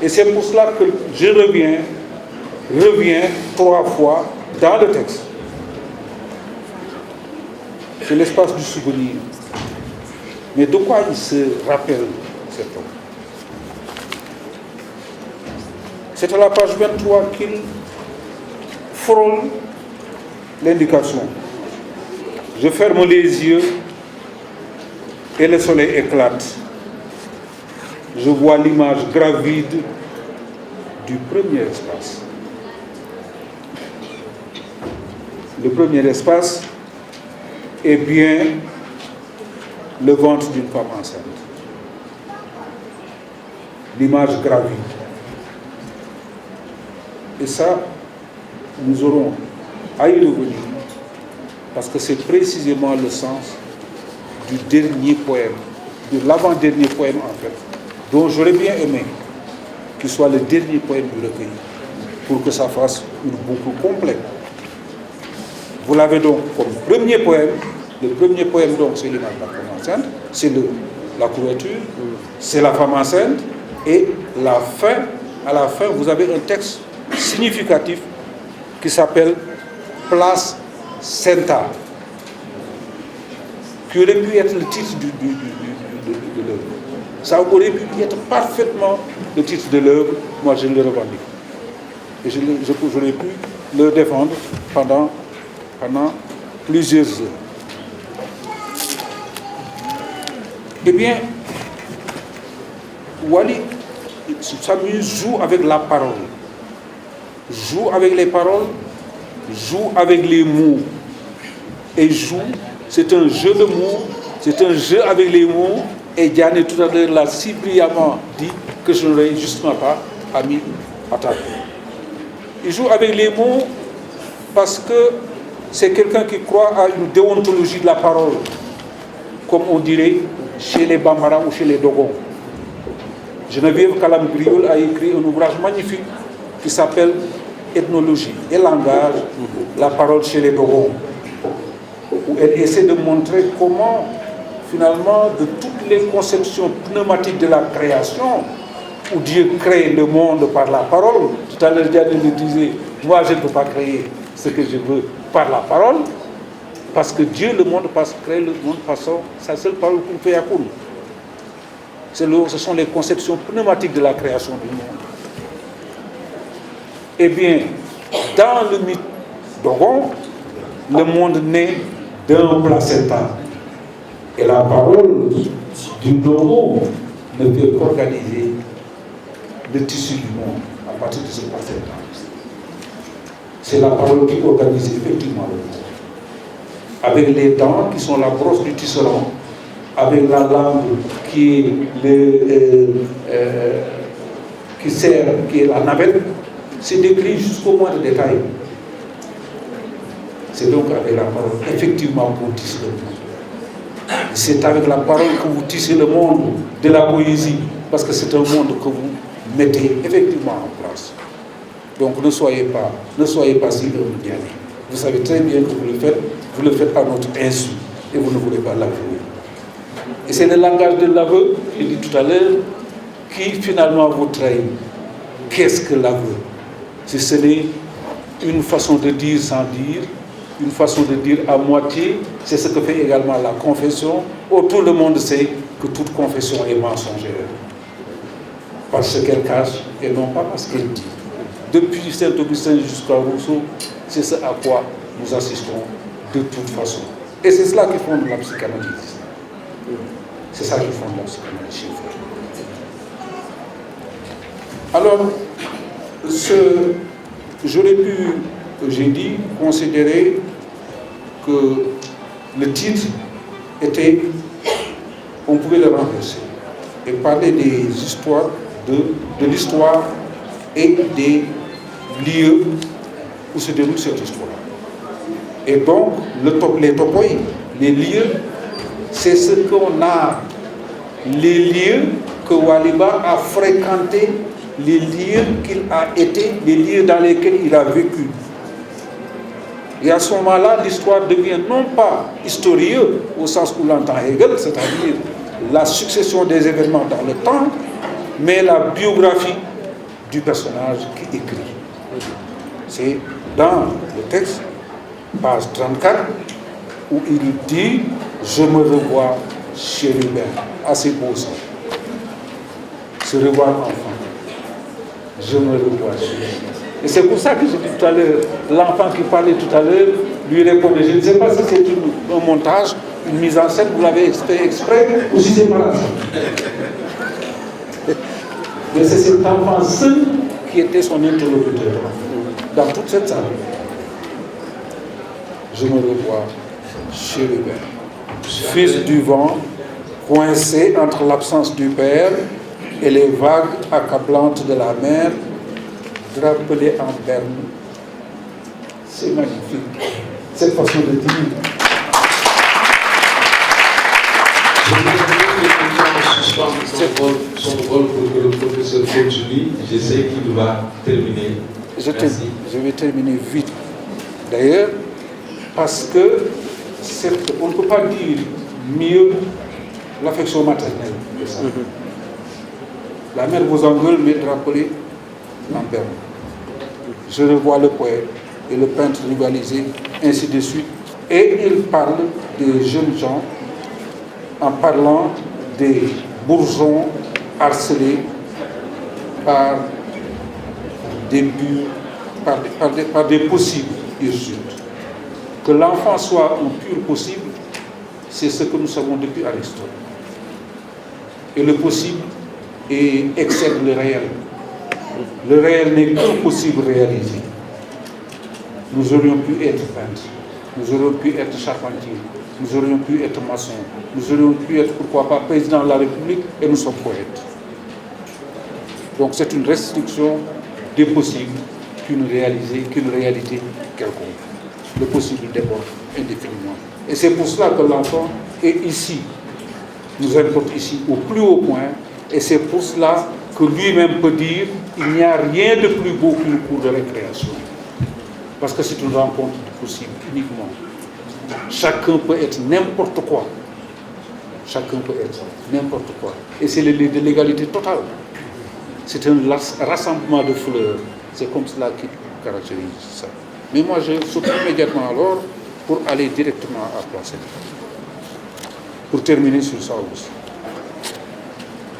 C: Et c'est pour cela que je reviens 3 fois dans le texte. C'est l'espace du souvenir. Mais de quoi il se rappelle cet homme? C'est à la page 23 qu'il frôle l'indication. Je ferme les yeux et le soleil éclate. Je vois l'image gravide du premier espace. Le premier espace est bien le ventre d'une femme enceinte. L'image gravide. Et ça, nous aurons à y revenir, parce que c'est précisément le sens du dernier poème, de l'avant-dernier poème en fait, dont j'aurais bien aimé qu'il soit le dernier poème du recueil, pour que ça fasse une boucle complète. Vous l'avez donc comme premier poème. Le premier poème donc c'est l'image de la femme enceinte, c'est la couverture, c'est la femme enceinte, et la fin, à la fin vous avez un texte significatif qui s'appelle Place Sainte-Anne, qui aurait pu être le titre de l'œuvre. Ça aurait pu être parfaitement le titre de l'œuvre. Moi je le revendique. Et j'aurais pu le défendre pendant plusieurs heures. Eh bien, Wally s'amuse, joue avec la parole. Joue avec les paroles, joue avec les mots. Et joue, c'est un jeu de mots, c'est un jeu avec les mots. Et Diane tout à l'heure l'a si brillamment dit que je n'aurais justement pas mis à table. Il joue avec les mots parce que c'est quelqu'un qui croit à une déontologie de la parole, comme on dirait chez les Bambara ou chez les Dogons. Geneviève Calam-Griol a écrit un ouvrage magnifique qui s'appelle Ethnologie et langage, la parole chez les Dogons, où elle essaie de montrer comment, finalement, de toutes les conceptions pneumatiques de la création, où Dieu crée le monde par la parole. Tout à l'heure, Diane le disait, moi je ne peux pas créer ce que je veux par la parole, parce que Dieu, crée le monde par sa seule parole, ce sont les conceptions pneumatiques de la création du monde. Eh bien, dans le mythe Dogon, le monde naît d'un placenta. Et la parole du Dogon ne peut qu'organiser le tissu du monde à partir de ce placenta. C'est la parole qui organise effectivement le monde. Avec les dents qui sont la brosse du tisserand, avec la langue qui est la navette, c'est décrit jusqu'au moindre détail. C'est donc avec la parole, effectivement, qu'on tisse le monde. C'est avec la parole que vous tissez le monde de la poésie, parce que c'est un monde que vous mettez effectivement en place. Donc ne soyez pas si humiliés. Vous savez très bien que vous le faites à notre insu, et vous ne voulez pas l'avouer. Et c'est le langage de l'aveu, je l'ai dit tout à l'heure, qui finalement vous trahit. Qu'est-ce que l'aveu? Si ce n'est une façon de dire sans dire, une façon de dire à moitié, c'est ce que fait également la confession, où tout le monde sait que toute confession est mensongère. Parce qu'elle cache et non pas parce qu'elle dit. Depuis Saint-Augustin jusqu'à Rousseau, c'est ce à quoi nous assistons de toute façon. Et c'est cela qui fonde la psychanalyse. C'est ça qui fonde la psychanalyse chez vous. Alors, j'aurais pu, j'ai dit, considérer que le titre était, on pouvait le renverser et parler des histoires, de l'histoire et des lieux où se déroule cette histoire. Et donc, les topoi, les lieux, c'est ce qu'on a, les lieux que Waliba a fréquentés, les lieux qu'il a été, les lieux dans lesquels il a vécu. Et à ce moment-là, l'histoire devient non pas historique au sens où l'entend Hegel, c'est-à-dire la succession des événements dans le temps, mais la biographie du personnage qui écrit. C'est dans le texte, page 34, où il dit « Je me revois chez Rubin ». Assez beau ça. Se revoir enfant. Je me revois chez Rubin. Et c'est pour ça que j'ai dit tout à l'heure, l'enfant qui parlait tout à l'heure lui répondait. Je ne sais pas si c'est un montage, une mise en scène, vous l'avez fait exprès, ou si c'est pas là. Mais c'est cet enfant seul qui était son interlocuteur dans toute cette salle. Je me revois chez le père, fils du vent, coincé entre l'absence du père et les vagues accablantes de la mer, drapelé en berne. C'est magnifique, cette façon de dire.
B: Son rôle pour que le professeur continue, je sais qu'il va terminer.
C: Je vais terminer vite. D'ailleurs, parce que on ne peut pas dire mieux l'affection maternelle que ça. La mère vous engueule, mais drapelé en berne. Je revois le poète et le peintre rivalisé, ainsi de suite. Et il parle des jeunes gens en parlant des bourgeons harcelés par des buts, par des possibles hirsutes. Que l'enfant soit un pur possible, c'est ce que nous savons depuis Aristote. et le possible excède le réel. Le réel n'est qu'un possible réalisé. Nous aurions pu être peintres, nous aurions pu être charpentiers, nous aurions pu être maçons, nous aurions pu être, pourquoi pas, président de la République, et nous sommes poètes. Donc c'est une restriction des possibles qu'une réalité quelconque. Le possible déborde indéfiniment. Et c'est pour cela que l'enfant est ici, nous importe ici au plus haut point, et c'est pour cela que lui-même peut dire il n'y a rien de plus beau qu'une cour de récréation. Parce que c'est une rencontre possible uniquement. Chacun peut être n'importe quoi. Chacun peut être n'importe quoi. Et c'est de l'égalité totale. C'est un rassemblement de fleurs. C'est comme cela qui caractérise ça. Mais moi, je saute immédiatement alors pour aller directement à Place Sainte. Pour terminer sur ça aussi.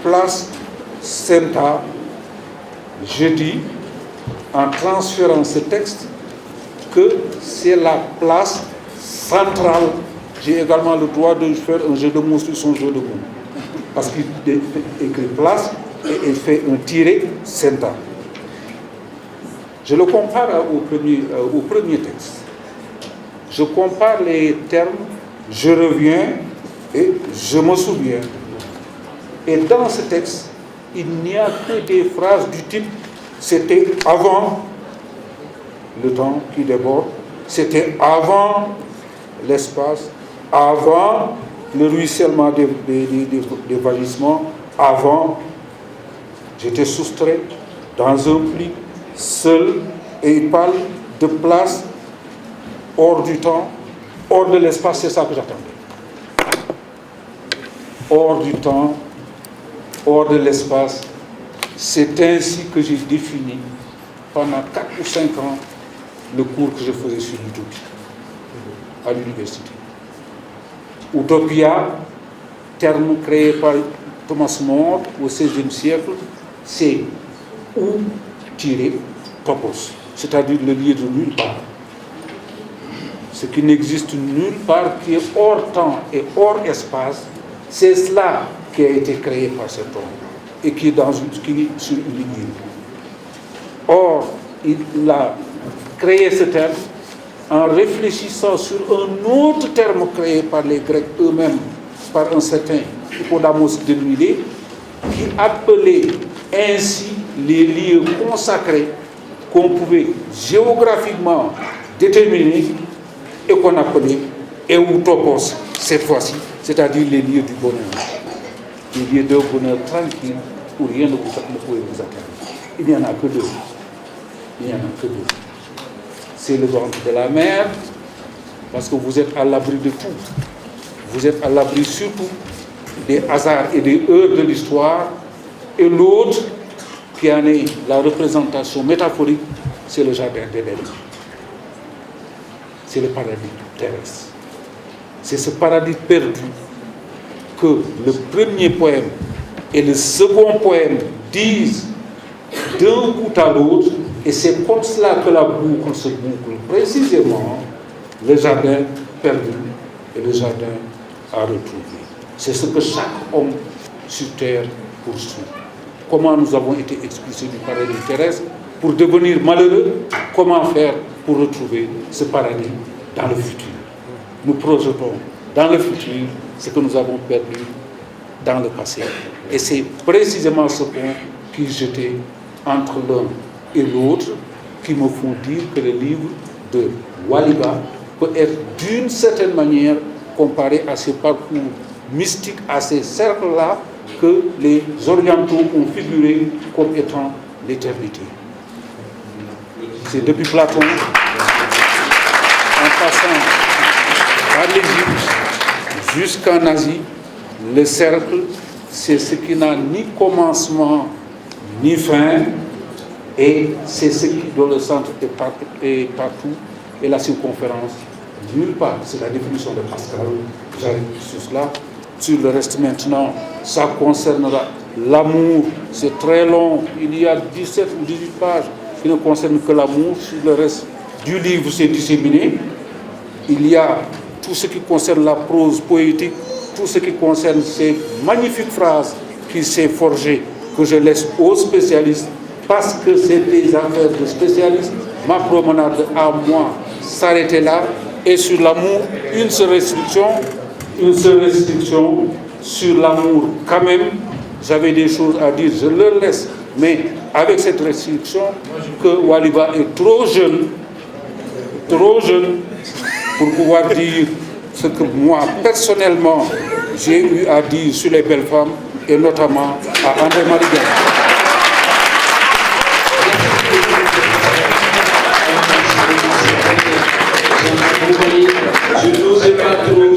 C: Place Sainte, je dis, en transférant ce texte, que c'est la place centrale. J'ai également le droit de faire un jeu de mots sur son jeu de mots. Parce qu'il écrit place et il fait un tiré Sainte. Je le compare au premier texte. Je compare les termes, je reviens et je me souviens. Et dans ce texte, il n'y a que des phrases du type c'était avant le temps qui déborde, c'était avant l'espace, avant le ruissellement des vagissements, avant j'étais soustrait dans un pli, seul, et il parle de place hors du temps, hors de l'espace, c'est ça que j'attendais. Hors du temps, hors de l'espace, c'est ainsi que j'ai défini pendant 4 ou 5 ans le cours que je faisais sur l'utopie à l'université. Utopia, terme créé par Thomas More au XVIe siècle, c'est ou tiré topos, c'est-à-dire le lieu de nulle part. Ce qui n'existe nulle part, qui est hors temps et hors espace, c'est cela qui a été créé par cet homme et qui est sur une ligne. Or, il a créé ce terme en réfléchissant sur un autre terme créé par les Grecs eux-mêmes, par un certain Hippodamos de Nuidé, qui appelait ainsi les lieux consacrés qu'on pouvait géographiquement déterminer et qu'on appelait eutopos cette fois-ci, c'est-à-dire les lieux du bonheur, les lieux d'un bonheur tranquille où rien ne pouvait vous atteindre. Il n'y en a que deux. Il n'y en a que deux. C'est le ventre de la mer, parce que vous êtes à l'abri de tout. Vous êtes à l'abri surtout des hasards et des heures de l'histoire. Et l'autre, qui en est la représentation métaphorique, c'est le jardin d'Éden. C'est le paradis terrestre. C'est ce paradis perdu que le premier poème et le second poème disent d'un bout à l'autre, et c'est comme cela que la boucle se boucle. Précisément, le jardin perdu et le jardin à retrouver. C'est ce que chaque homme sur terre poursuit. Comment nous avons été expulsés du paradis terrestre pour devenir malheureux? Comment faire pour retrouver ce paradis dans le futur? Nous projetons dans le futur ce que nous avons perdu dans le passé. Et c'est précisément ce point qui est jeté entre l'un et l'autre qui me font dire que le livre de Waliba peut être d'une certaine manière comparé à ces parcours mystiques, à ces cercles-là que les orientaux ont figuré comme étant l'éternité. C'est depuis Platon, en passant par l'Égypte jusqu'en Asie, le cercle, c'est ce qui n'a ni commencement ni fin, et c'est ce qui, dont le centre est partout, et la circonférence nulle part. C'est la définition de Pascal. J'arrive sur cela. Sur le reste maintenant, ça concernera l'amour. C'est très long. Il y a 17 ou 18 pages qui ne concernent que l'amour. Sur le reste du livre, c'est disséminé. Il y a tout ce qui concerne la prose poétique, tout ce qui concerne ces magnifiques phrases qui s'est forgé, que je laisse aux spécialistes, parce que c'est des affaires de spécialistes. Ma promenade à moi s'arrêtait là. Et sur l'amour, une seule restriction sur l'amour quand même. J'avais des choses à dire, je le laisse. Mais avec cette restriction, que Waliba est trop jeune pour pouvoir dire ce que moi, personnellement, j'ai eu à dire sur les belles femmes, et notamment à André Marigan.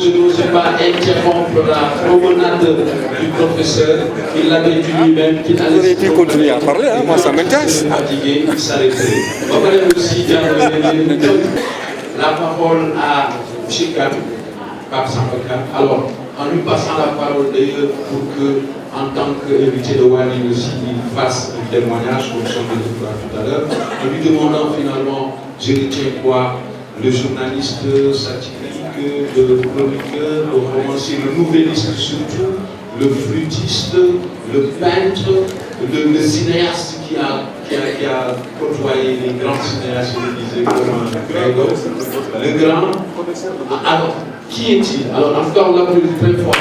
B: Je n'osais pas interrompre la promenade du professeur. Il l'avait dit lui-même qu'il allait.
A: Vous auriez pu continuer à parler, hein? Moi ça m'intéresse.
B: Fatigué, il s'arrêtait. On va aussi la parole à Chikam, Pape Sambaka. Alors, en lui passant la parole d'ailleurs pour que, en tant qu'invité de Wali aussi, il fasse un témoignage, comme son tout à l'heure, en lui demandant finalement, je retiens quoi? Le journaliste satirique, le chroniqueur, le romancier, le nouvelliste surtout, le flûtiste, le peintre, le cinéaste qui a côtoyé les grands cinéastes, je disais, comme Gregor, le grand. Alors, qui est-il? Alors, encore la plus très fort.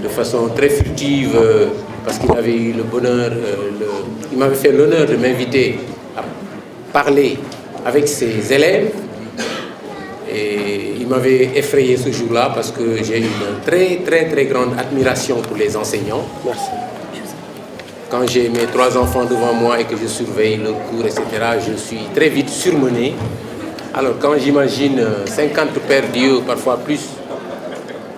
D: De façon très furtive, parce qu'il avait eu le bonheur, il m'avait fait l'honneur de m'inviter à parler avec ses élèves. Et il m'avait effrayé ce jour-là parce que j'ai une très grande admiration pour les enseignants. Merci. Quand j'ai mes 3 enfants devant moi et que je surveille le cours, etc., je suis très vite surmené. Alors quand j'imagine 50 pères Dieu, parfois plus,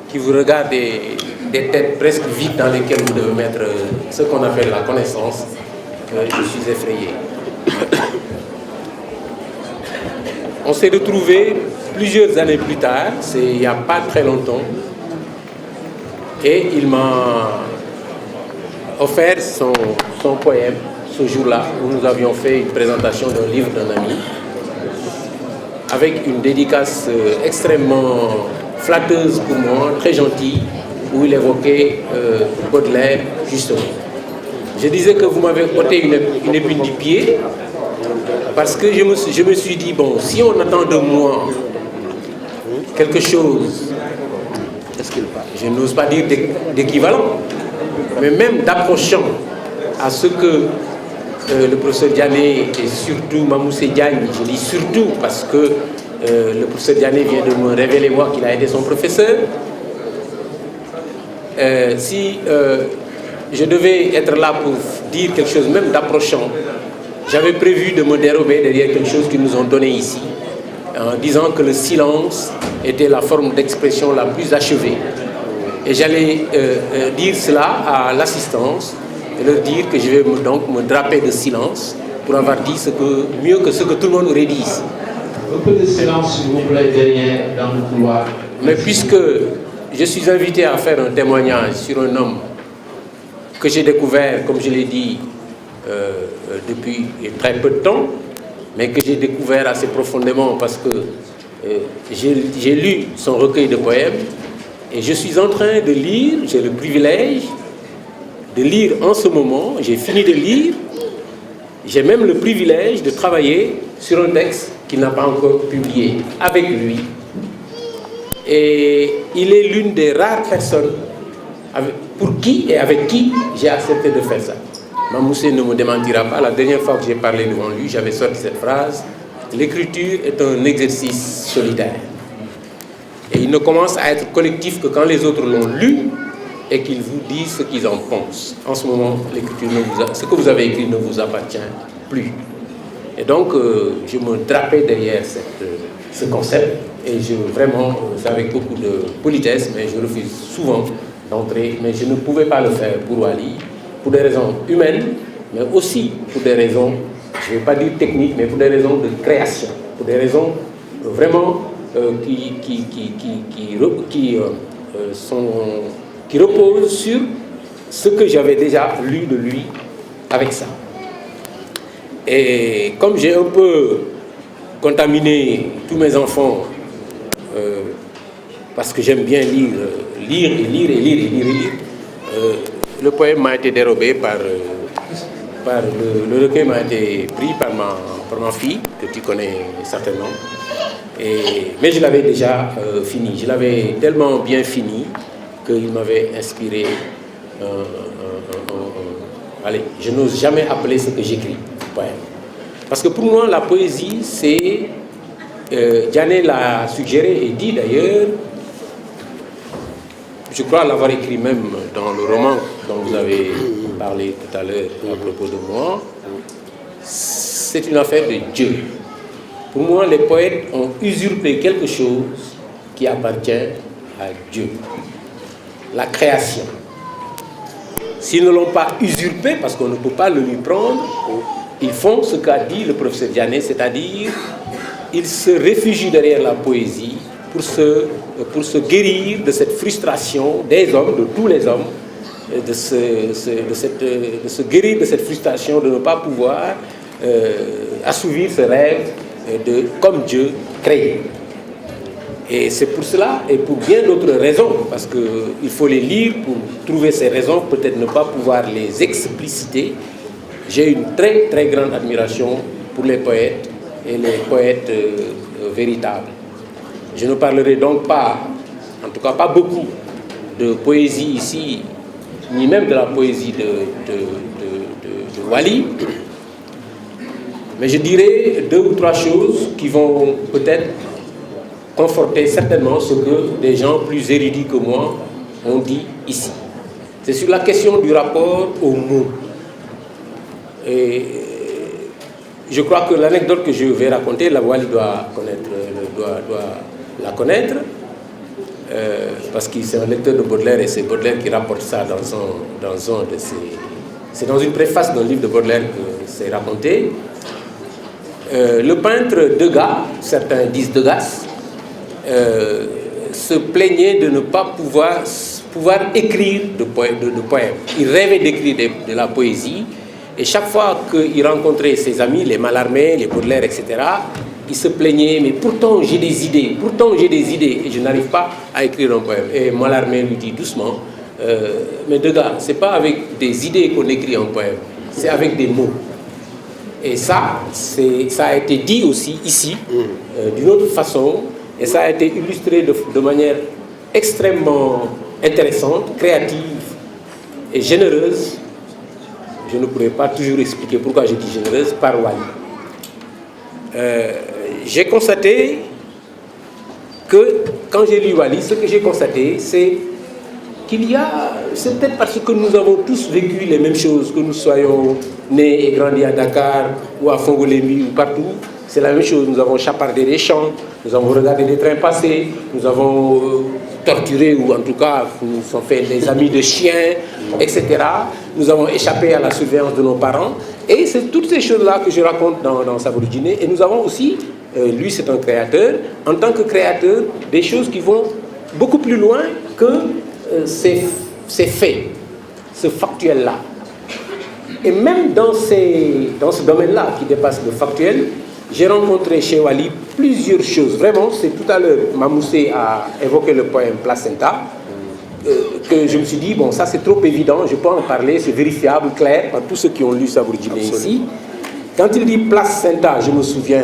D: qui vous regardent des têtes presque vides dans lesquelles vous devez mettre ce qu'on appelle la connaissance, je suis effrayé. On s'est retrouvés plusieurs années plus tard, c'est il n'y a pas très longtemps, et il m'a offert son poème ce jour-là, où nous avions fait une présentation d'un livre d'un ami, avec une dédicace extrêmement flatteuse pour moi, très gentille, où il évoquait Baudelaire, justement. Je disais que vous m'avez ôté une épine du pied, parce que je me suis dit, bon, si on attend de moi quelque chose, je n'ose pas dire d'équivalent, mais même d'approchant à ce que le professeur Diané et surtout Mamoussé Diagne, je dis surtout parce que le professeur Diané vient de me révéler moi qu'il a été son professeur. Si je devais être là pour dire quelque chose même d'approchant, j'avais prévu de me dérober derrière quelque chose qu'ils nous ont donné ici, en disant que le silence était la forme d'expression la plus achevée. Et j'allais dire cela à l'assistance et leur dire que je vais donc me draper de silence pour avoir dit mieux que ce que tout le monde aurait dit ici.
B: Un peu de silence, s'il vous plaît, derrière, dans le couloir.
D: Mais puisque je suis invité à faire un témoignage sur un homme que j'ai découvert, comme je l'ai dit, depuis très peu de temps, mais que j'ai découvert assez profondément parce que j'ai lu son recueil de poèmes et je suis en train de lire, j'ai le privilège de lire en ce moment, j'ai fini de lire, j'ai même le privilège de travailler sur un texte qu'il n'a pas encore publié avec lui. Et il est l'une des rares personnes pour qui et avec qui j'ai accepté de faire ça. Mamoussé ne me démentira pas, la dernière fois que j'ai parlé devant lui, j'avais sorti cette phrase: l'écriture est un exercice solitaire. Et il ne commence à être collectif que quand les autres l'ont lu et qu'ils vous disent ce qu'ils en pensent. En ce moment, l'écriture ce que vous avez écrit ne vous appartient plus. Et donc, je me drapais derrière ce concept et vraiment, c'est avec beaucoup de politesse, mais je refuse souvent d'entrer, mais je ne pouvais pas le faire pour Wali, pour des raisons humaines, mais aussi pour des raisons, je ne vais pas dire techniques, mais pour des raisons de création, pour des raisons vraiment qui reposent sur ce que j'avais déjà lu de lui avec ça. Et comme j'ai un peu contaminé tous mes enfants parce que j'aime bien lire. Le poème m'a été dérobé le recueil m'a été pris par ma fille, que tu connais certainement. Mais je l'avais déjà fini. Je l'avais tellement bien fini qu'il m'avait inspiré. Allez, je n'ose jamais appeler ce que j'écris poème. Parce que pour moi, la poésie, c'est... Diané l'a suggéré et dit d'ailleurs, je crois l'avoir écrit même dans le roman dont vous avez parlé tout à l'heure à propos de moi, c'est une affaire de Dieu. Pour moi, les poètes ont usurpé quelque chose qui appartient à Dieu, la création. S'ils ne l'ont pas usurpé, parce qu'on ne peut pas le lui prendre, ils font ce qu'a dit le professeur Diané, c'est-à-dire ils se réfugient derrière la poésie pour se guérir de cette frustration des hommes, de tous les hommes, de se guérir de cette frustration de ne pas pouvoir assouvir ce rêve de, comme Dieu, créer. Et c'est pour cela, et pour bien d'autres raisons, parce qu'il faut les lire pour trouver ces raisons, peut-être ne pas pouvoir les expliciter. J'ai une très très grande admiration pour les poètes, et les poètes véritables. Je ne parlerai donc pas, en tout cas pas beaucoup, de poésie ici, ni même de la poésie de Wally, mais je dirais 2 ou 3 choses qui vont peut-être conforter certainement ce que des gens plus érudits que moi ont dit ici. C'est sur la question du rapport aux mots. Et je crois que l'anecdote que je vais raconter, la Wally doit la connaître, parce qu'il c'est un lecteur de Baudelaire et c'est Baudelaire qui rapporte ça dans un de ses... C'est dans une préface d'un livre de Baudelaire que c'est raconté. Le peintre Degas, certains disent Degas, se plaignait de ne pas pouvoir écrire de poèmes. Il rêvait d'écrire de la poésie, et chaque fois qu'il rencontrait ses amis, les Mallarmé, les Baudelaire, etc., il se plaignait, mais pourtant j'ai des idées, et je n'arrive pas à écrire un poème. Et Mallarmé lui dit doucement, mais Degas, c'est pas avec des idées qu'on écrit un poème, c'est avec des mots. Et ça a été dit aussi ici, d'une autre façon, et ça a été illustré de manière extrêmement intéressante, créative et généreuse. Je ne pourrais pas toujours expliquer pourquoi je dis généreuse, par Wally. J'ai constaté que, quand j'ai lu Wally, ce que j'ai constaté, c'est qu'il y a, c'est peut-être parce que nous avons tous vécu les mêmes choses, que nous soyons nés et grandis à Dakar ou à Fongolémi ou partout, c'est la même chose. Nous avons chapardé des champs, nous avons regardé des trains passer, nous avons torturé ou en tout cas nous sommes fait des amis de chiens, etc. Nous avons échappé à la surveillance de nos parents. Et c'est toutes ces choses-là que je raconte dans Sabouridjiné. Et nous avons aussi, lui c'est un créateur, en tant que créateur, des choses qui vont beaucoup plus loin que ces faits, ce factuel-là. Et même dans ce domaine-là qui dépasse le factuel, j'ai rencontré chez Wally plusieurs choses. Vraiment, c'est tout à l'heure, Mamoussé a évoqué le poème Placenta, que je me suis dit, bon, ça c'est trop évident, je peux en parler, c'est vérifiable, clair, par tous ceux qui ont lu Sabouridjiné ici. Quand il dit Placenta, je me souviens,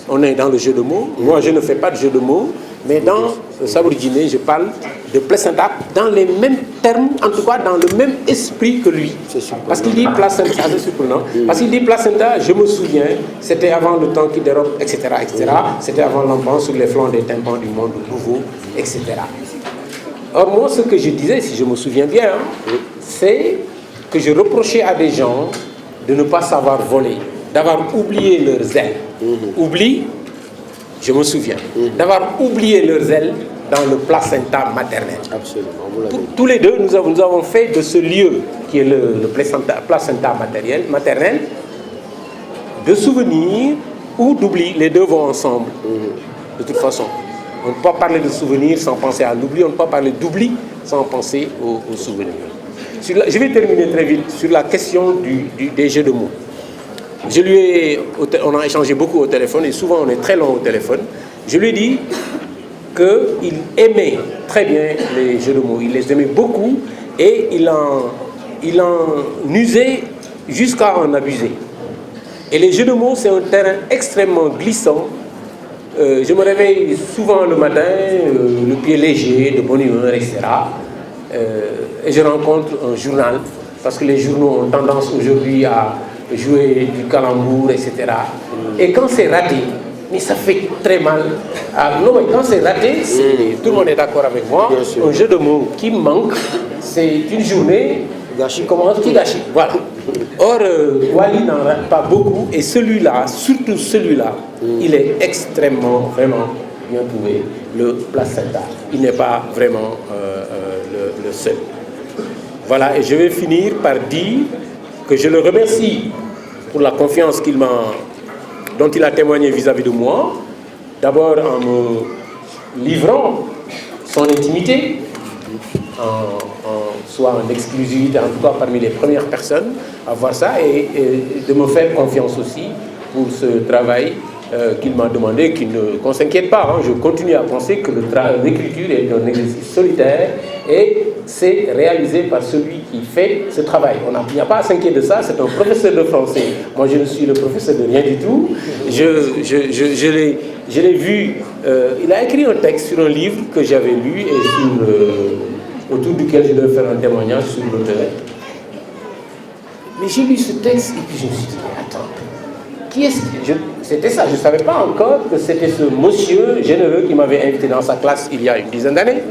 D: on est dans le jeu de mots. Moi, je ne fais pas de jeu de mots, mais dans Sabouridjiné, je parle de placenta dans les mêmes termes, en tout cas dans le même esprit que lui. Parce qu'il dit placenta, c'est surprenant. Parce qu'il dit placenta, je me souviens, c'était avant le temps qui dérobe, etc., etc. C'était avant l'enfant sur les flancs des tympans du monde nouveau, etc. Or, moi, ce que je disais, si je me souviens bien, c'est que je reprochais à des gens de ne pas savoir voler, d'avoir oublié leurs ailes. Oubli, je me souviens, d'avoir oublié leurs ailes dans le placenta maternel.
E: Absolument.
D: Tous les deux, nous avons fait de ce lieu qui est le placenta maternel, de souvenirs ou d'oubli. Les deux vont ensemble, de toute façon. On ne peut pas parler de souvenirs sans penser à l'oubli, on ne peut pas parler d'oubli sans penser aux souvenirs. Je vais terminer très vite sur la question des jeux de mots. On a échangé beaucoup au téléphone et souvent on est très long au téléphone. Je lui ai dit, qu'il aimait très bien les jeux de mots. Il les aimait beaucoup et il en usait jusqu'à en abuser. Et les jeux de mots, c'est un terrain extrêmement glissant. Je me réveille souvent le matin, le pied léger, de bonne humeur, etc. Et je rencontre un journal, parce que les journaux ont tendance aujourd'hui à jouer du calembour, etc. Et quand c'est raté, mais ça fait très mal. Non, mais quand c'est raté, tout le monde est d'accord avec moi, un jeu de mots qui manque, c'est une journée qui commence, qui gâchis. Voilà. Or, Wally n'en rate pas beaucoup, et celui-là, surtout celui-là, il est extrêmement, vraiment bien trouvé, le placenta. Il n'est pas vraiment le seul. Voilà, et je vais finir par dire que je le remercie pour la confiance dont il a témoigné vis-à-vis de moi, d'abord en me livrant son intimité, soit en exclusivité, en tout cas parmi les premières personnes à voir ça, et de me faire confiance aussi pour ce travail qu'il m'a demandé, qu'on ne s'inquiète pas. Je continue à penser que l'écriture est un exercice solitaire et c'est réalisé par celui qui fait ce travail. Il n'y a pas à s'inquiéter de ça, c'est un professeur de français. Moi, je ne suis le professeur de rien du tout. Je l'ai vu, il a écrit un texte sur un livre que j'avais lu et autour duquel je devais faire un témoignage sur l'auteur. Mais j'ai lu ce texte et puis je me suis dit, attends, qui est-ce que... C'était ça, je ne savais pas encore que c'était ce monsieur généreux qui m'avait invité dans sa classe il y a une dizaine d'années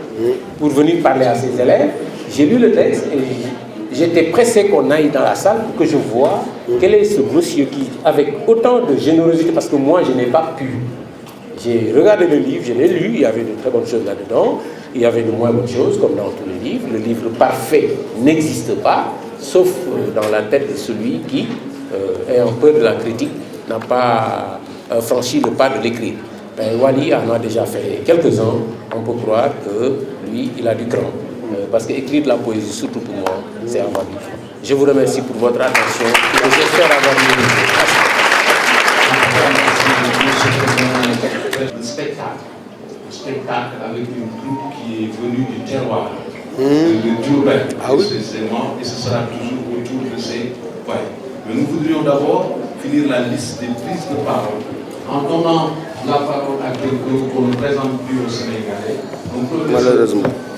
D: pour venir parler à ses élèves. J'ai lu le texte et j'étais pressé qu'on aille dans la salle pour que je voie quel est ce monsieur qui, avec autant de générosité, parce que moi je n'ai pas pu. J'ai regardé le livre, je l'ai lu, il y avait de très bonnes choses là-dedans, il y avait de moins bonnes choses comme dans tous les livres. Le livre parfait n'existe pas, sauf dans la tête de celui qui, ayant peur de la critique, n'a pas franchi le pas de l'écrire. Wally en a déjà fait quelques-uns, on peut croire que lui, il a du cran. Parce qu'écrire de la poésie, surtout pour moi, c'est avoir du cran. Je vous remercie pour votre attention et j'espère avoir mieux.
E: Le spectacle avec une troupe qui est venue du terroir, de Diourbel, précisément, et ce sera toujours autour de ces poèmes. Mais nous voudrions d'abord finir la liste des prises de parole en donnant la parole à quelqu'un qu'on ne présente plus au Sénégalais, un professeur de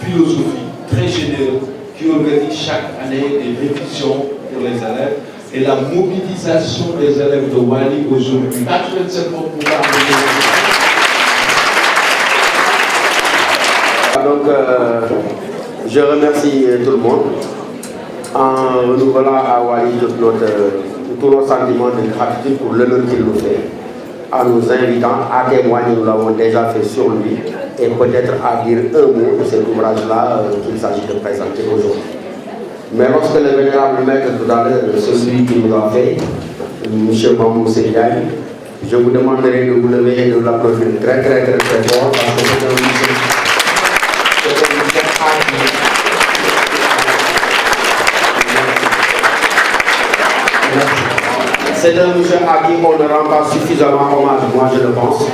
E: philosophie très généreux qui organise chaque année des révisions pour les élèves et la mobilisation des élèves de Wally aujourd'hui.
F: Donc, je remercie tout le monde en renouvelant à Wally tous nos sentiments de gratitude pour l'honneur qu'il nous fait, en nous invitant à témoigner, nous l'avons déjà fait sur lui, et peut-être à dire un mot de cet ouvrage-là qu'il s'agit de présenter aujourd'hui. Mais lorsque le vénérable maître tout à l'heure, celui qui nous a fait, M. Mamou Seydiaï, je vous demanderai de vous lever et de l'applaudir très très très très fort, parce que c'est un monsieur C'est un monsieur à qui on ne rend pas suffisamment hommage, moi je le pense.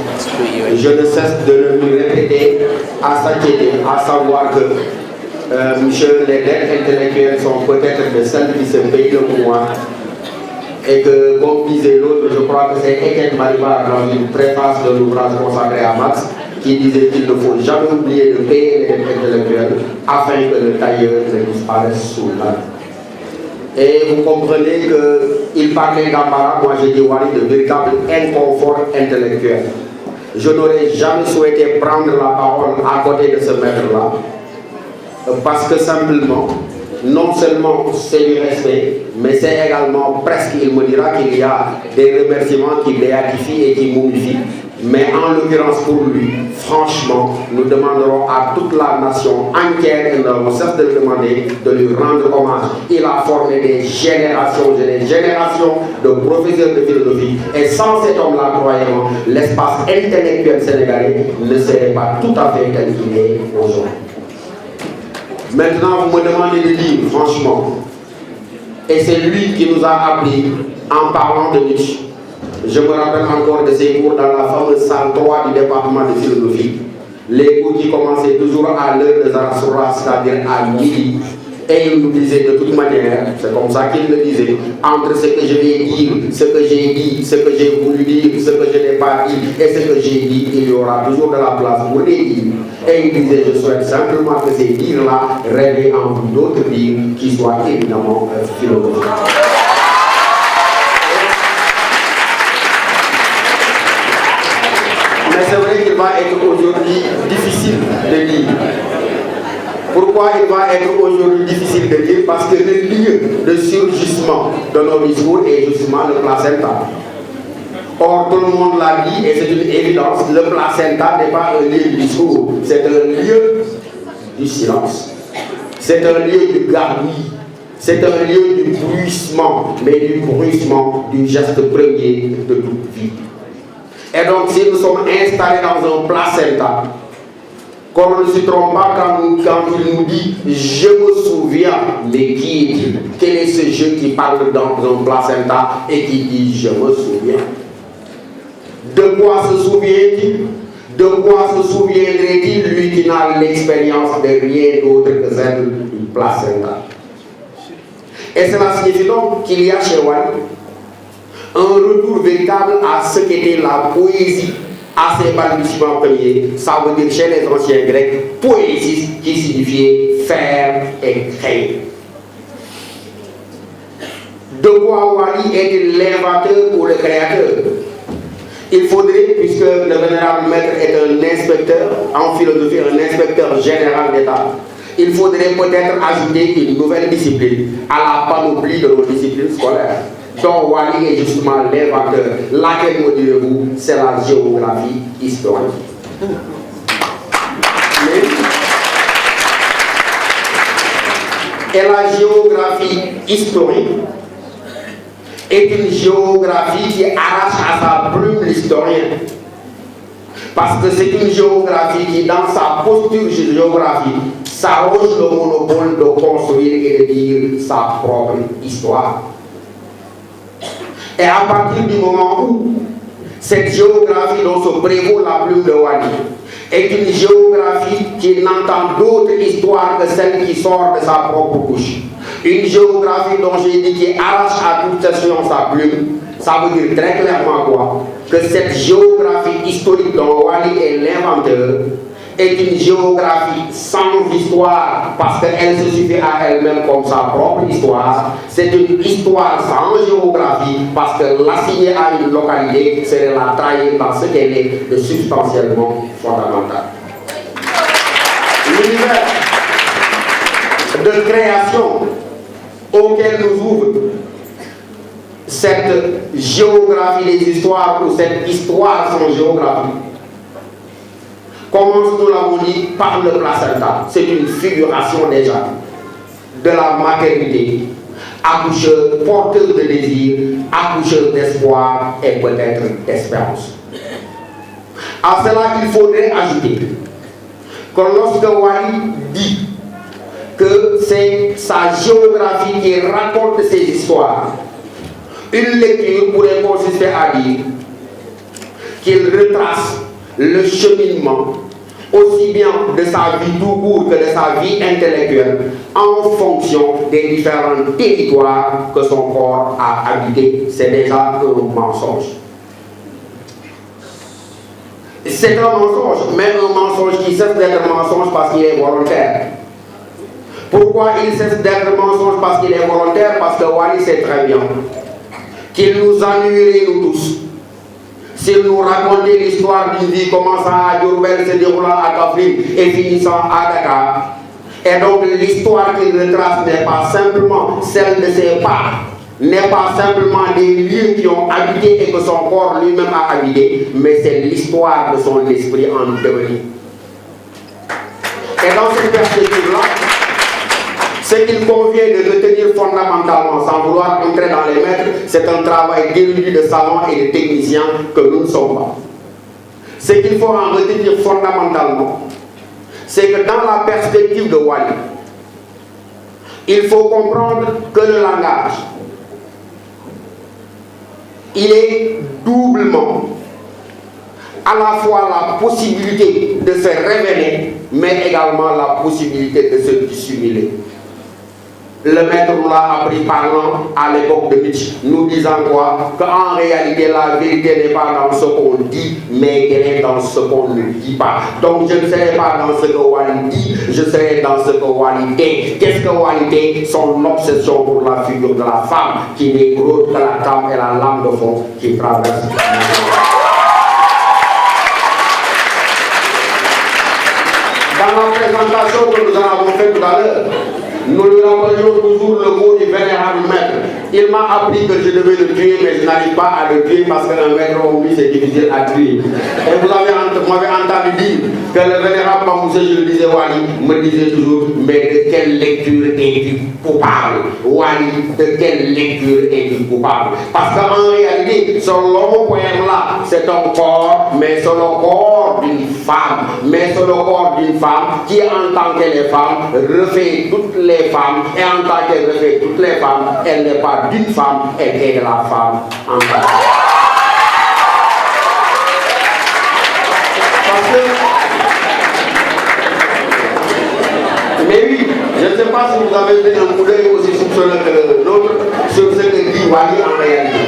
F: Je ne cesse de le lui répéter à s'inquiéter, à savoir que monsieur, les dettes intellectuelles sont peut-être de celles qui se payent le pouvoir. Et que, comme disait l'autre, je crois que c'est Etienne Maribar dans une préface de l'ouvrage consacré à Marx, qui disait qu'il ne faut jamais oublier de payer les dettes intellectuelles afin que le tailleur ne disparaisse sous l'arbre. Et vous comprenez qu'il parlait d'embarras, moi j'ai dit Wally, de véritable inconfort intellectuel. Je n'aurais jamais souhaité prendre la parole à côté de ce maître-là, parce que simplement, non seulement c'est du respect, mais c'est également presque, il me dira qu'il y a des remerciements qui béatifient et qui momifient. Mais en l'occurrence pour lui, franchement, nous demanderons à toute la nation entière, et nous avons cesse de le demander, de lui rendre hommage. Il a formé des générations et des générations de professeurs de philosophie. Et sans cet homme-là, croyez-moi, l'espace intellectuel sénégalais ne serait pas tout à fait tel qu'il est aujourd'hui. Maintenant, vous me demandez de lire, franchement. Et c'est lui qui nous a appris en parlant de Nietzsche. Je me rappelle encore de ces cours dans la fameuse salle 3 du département de philosophie. Les cours qui commençaient toujours à l'heure de Zarasura, c'est-à-dire à midi. Et il nous disait de toute manière, c'est comme ça qu'il le disait, entre ce que je vais dire, ce que j'ai dit, ce que j'ai voulu dire, ce que je n'ai pas dit et ce que j'ai dit, il y aura toujours de la place pour les dire. Et il disait, je souhaite simplement que ces dires-là réveillent en vous d'autres dires qui soient évidemment philosophiques. Mais c'est vrai qu'il va être aujourd'hui difficile de lire. Pourquoi il va être aujourd'hui difficile de lire? Parce que le lieu de surgissement de nos discours est justement le placenta. Or, tout le monde l'a dit et c'est une évidence, le placenta n'est pas un lieu du discours, c'est un lieu du silence. C'est un lieu du gargouillis, c'est un lieu du bruissement, mais du bruissement du geste premier de toute vie. Et donc, si nous sommes installés dans un placenta, qu'on ne se trompe pas quand il nous dit « je me souviens », mais qui est-il? Quel est ce jeu qui parle dans un placenta et qui dit « je me souviens » ? De quoi se souvient-il? De quoi se souviendrait-il, lui qui n'a l'expérience de rien d'autre que celle du placenta? Et cela signifie donc qu'il y a chez Wally un retour véritable à ce qu'était la poésie, à ses balbutiements premiers. Ça veut dire chez les anciens Grecs, poésis qui signifiait faire et créer. De quoi Wally est l'inventeur ou le créateur? Il faudrait, puisque le vénérable maître est un inspecteur en philosophie, un inspecteur général d'État, il faudrait peut-être ajouter une nouvelle discipline à la panoplie de nos disciplines scolaires. Donc Wally est justement l'inventeur. Laquelle, me direz-vous, c'est la géographie historique. Et la géographie historique est une géographie qui arrache à sa plume l'historien. Parce que c'est une géographie qui, dans sa posture géographique, s'arroge le monopole de construire et de dire sa propre histoire. Et à partir du moment où cette géographie dont se prévaut la plume de Wally est une géographie qui n'entend d'autre histoire que celle qui sort de sa propre bouche, une géographie dont j'ai dit qui arrache à toute session sa plume, ça veut dire très clairement quoi? Que cette géographie historique dont Wally est l'inventeur est une géographie sans histoire parce qu'elle se suffit à elle-même comme sa propre histoire. C'est une histoire sans géographie parce que l'assigner à une localité serait la trahir dans ce qu'elle est de substantiellement fondamental. L'univers de création auquel nous ouvre cette géographie des histoires ou cette histoire sans géographie commence, nous l'avons dit, par le placenta. C'est une figuration déjà de la maternité, accoucheur, porteur de désir, accoucheur d'espoir et peut-être d'espérance. À cela, il faudrait ajouter que lorsque Wally dit que c'est sa géographie qui raconte ses histoires, une lecture pourrait consister à dire qu'il retrace le cheminement aussi bien de sa vie tout court que de sa vie intellectuelle en fonction des différents territoires que son corps a habités. C'est déjà un mensonge. C'est un mensonge, mais un mensonge qui cesse d'être mensonge parce qu'il est volontaire. Pourquoi il cesse d'être mensonge parce qu'il est volontaire? Parce que Wally sait très bien qu'il nous ennuierait nous tous s'il nous racontait l'histoire d'une vie commençant à Diourbel, se déroulant à Kaffrine et finissant à Dakar. Et donc l'histoire qu'il retrace n'est pas simplement celle de ses pas, n'est pas simplement des lieux qui ont habité et que son corps lui-même a habité, mais c'est l'histoire de son esprit en devenir. Et dans cette perspective-là, ce qu'il convient de retenir fondamentalement, sans vouloir entrer dans les maîtres, c'est un travail d'érudits, de savants et de techniciens que nous ne sommes pas. Ce qu'il faut en retenir fondamentalement, c'est que dans la perspective de Wally, il faut comprendre que le langage, il est doublement à la fois la possibilité de se révéler, mais également la possibilité de se dissimuler. Le maître nous l'a appris parlant à l'époque de Nietzsche, nous disant quoi? Qu'en réalité, la vérité n'est pas dans ce qu'on dit, mais qu'elle est dans ce qu'on ne dit pas. Donc je ne serai pas dans ce que Wally dit, je serai dans ce que Wally est. Qu'est-ce que Wally est? Son obsession pour la figure de la femme, qui n'est autre que la trame et la lame de fond qui traverse. Dans la présentation que nous en avons faite tout à l'heure, nous lui rappelions toujours le mot du vénérable maître. Il m'a appris que je devais le tuer, mais je n'arrive pas à le tuer parce qu'un maître au milieu c'est difficile à tuer. Et vous m'avez entendu dire que le vénérable Mamoussé, je le disais, Wally, me disait toujours, mais de quelle lecture es-tu coupable? Wally, de quelle lecture es-tu coupable? Parce qu'en réalité, ce long poème-là, c'est un corps, mais c'est le corps d'une femme. Mais c'est le corps d'une femme qui, en tant qu'elle est femme, refait toutes les femmes, et en tant qu'elle refait toutes les femmes, elle n'est pas d'une femme, elle est de la femme en tant. Parce que, mais oui, je ne sais pas si vous avez fait un coup d'œil aussi soupçonneux que l'autre sur ce que dit Wally en réalité.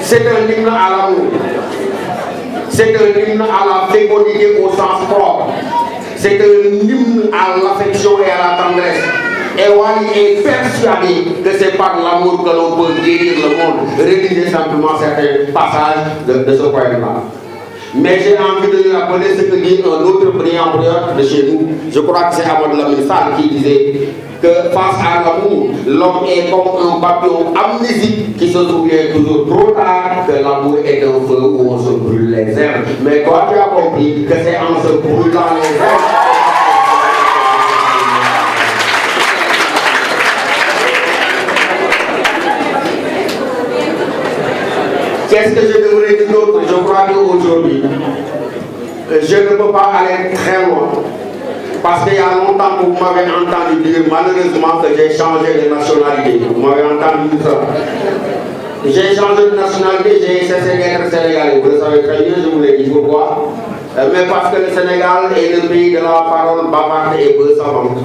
F: C'est un hymne à l'amour. C'est un hymne à la fécondité au sens propre. C'est un hymne à l'affection et à la tendresse. Et Wally est persuadé que c'est par l'amour que l'on peut guérir le monde. Rédiger simplement certains passages de ce poème-là. Mais j'ai envie de lui rappeler ce que dit un autre brillant poète de chez nous. Je crois que c'est Amadou Lamine Sall qui disait que face à l'amour, l'homme est comme un papillon amnésique qui se souvient toujours trop tard que l'amour est un feu où on se brûle les ailes. Mais toi, tu as compris que c'est en se brûlant les ailes. Qu'est-ce que je devrais dire d'autre? Je crois qu'aujourd'hui, je ne peux pas aller très loin. Parce qu'il y a longtemps que vous m'avez entendu dire malheureusement que j'ai changé de nationalité. Vous m'avez entendu dire ça. J'ai changé de nationalité, j'ai cessé d'être sénégalais. Vous le savez très bien, je vous l'ai dit. Pourquoi? Mais parce que le Sénégal est le pays de la parole bavarde et peu savante.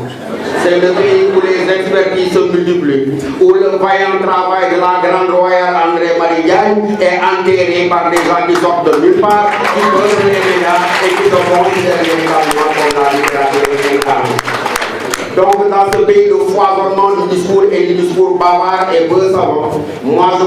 F: C'est le pays où les expertises se multiplient, où le vaillant travail de la grande royale André Marie Diagne est enterré par des gens qui sortent de nulle part, qui donnent les médias et qui se considèrent véritablement comme la littérature incarnée. Donc dans ce pays de foisonnement du discours et du discours bavard et peu savant, moi je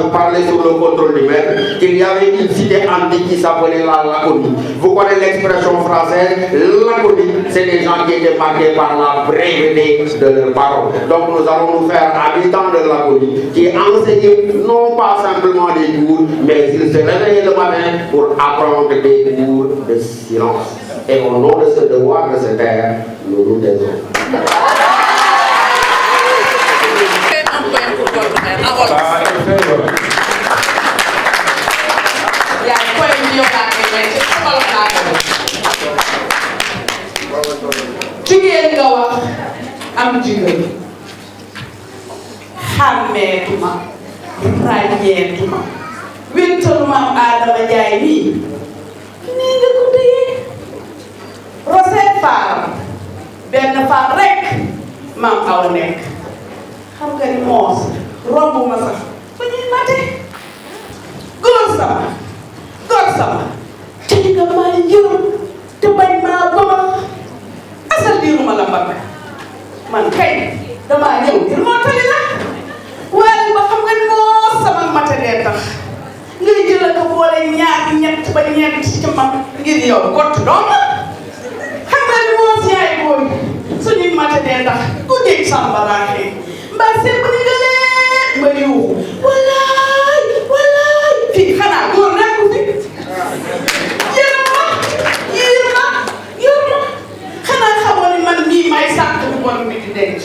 F: parlais sur le contrôle du maître, qu'il y avait une cité antique qui s'appelait la Laconie. Vous connaissez l'expression française, Laconie, c'est des gens qui étaient marqués par la breveté de leur parole. Donc nous allons nous faire habitants de Laconie, qui enseignaient non pas simplement des cours, mais ils se réveillaient le matin pour apprendre des cours de silence. Et au nom de ce devoir de se taire, nous nous taisons.
G: Un poème pour votre mère, en wolof. Il y a un poème qui est en wolof. Jigéen nga wax am jigéen xàmmeetuma ràññeetuma wéttalu Maam Adama Njaay nii nii nga ko téye Rosette Fall benn femme rek Maam Awa nekk xam nga ni moos romb ma sax ba ñuy mate góor sama te di nga maa yërëm te bañ maa ba ma asal diiruma la mbagg man kay damaa ñëw ngir moo tali la waaye ba xam nga ni moos sama mate dee tax ngay jël ko boole ñaar ñett ba ñeent ci man ngir yow gott doom xam nga ni moos yaay booy suñuy mate dee tax ku dégg sàmbaraaxee mbaa seet ba ni galee ma yuuxu wallaay fii xanaa góor nekku fi yërëm ma xanaa xamoon ni man mii may sàkk bu borom bi di denc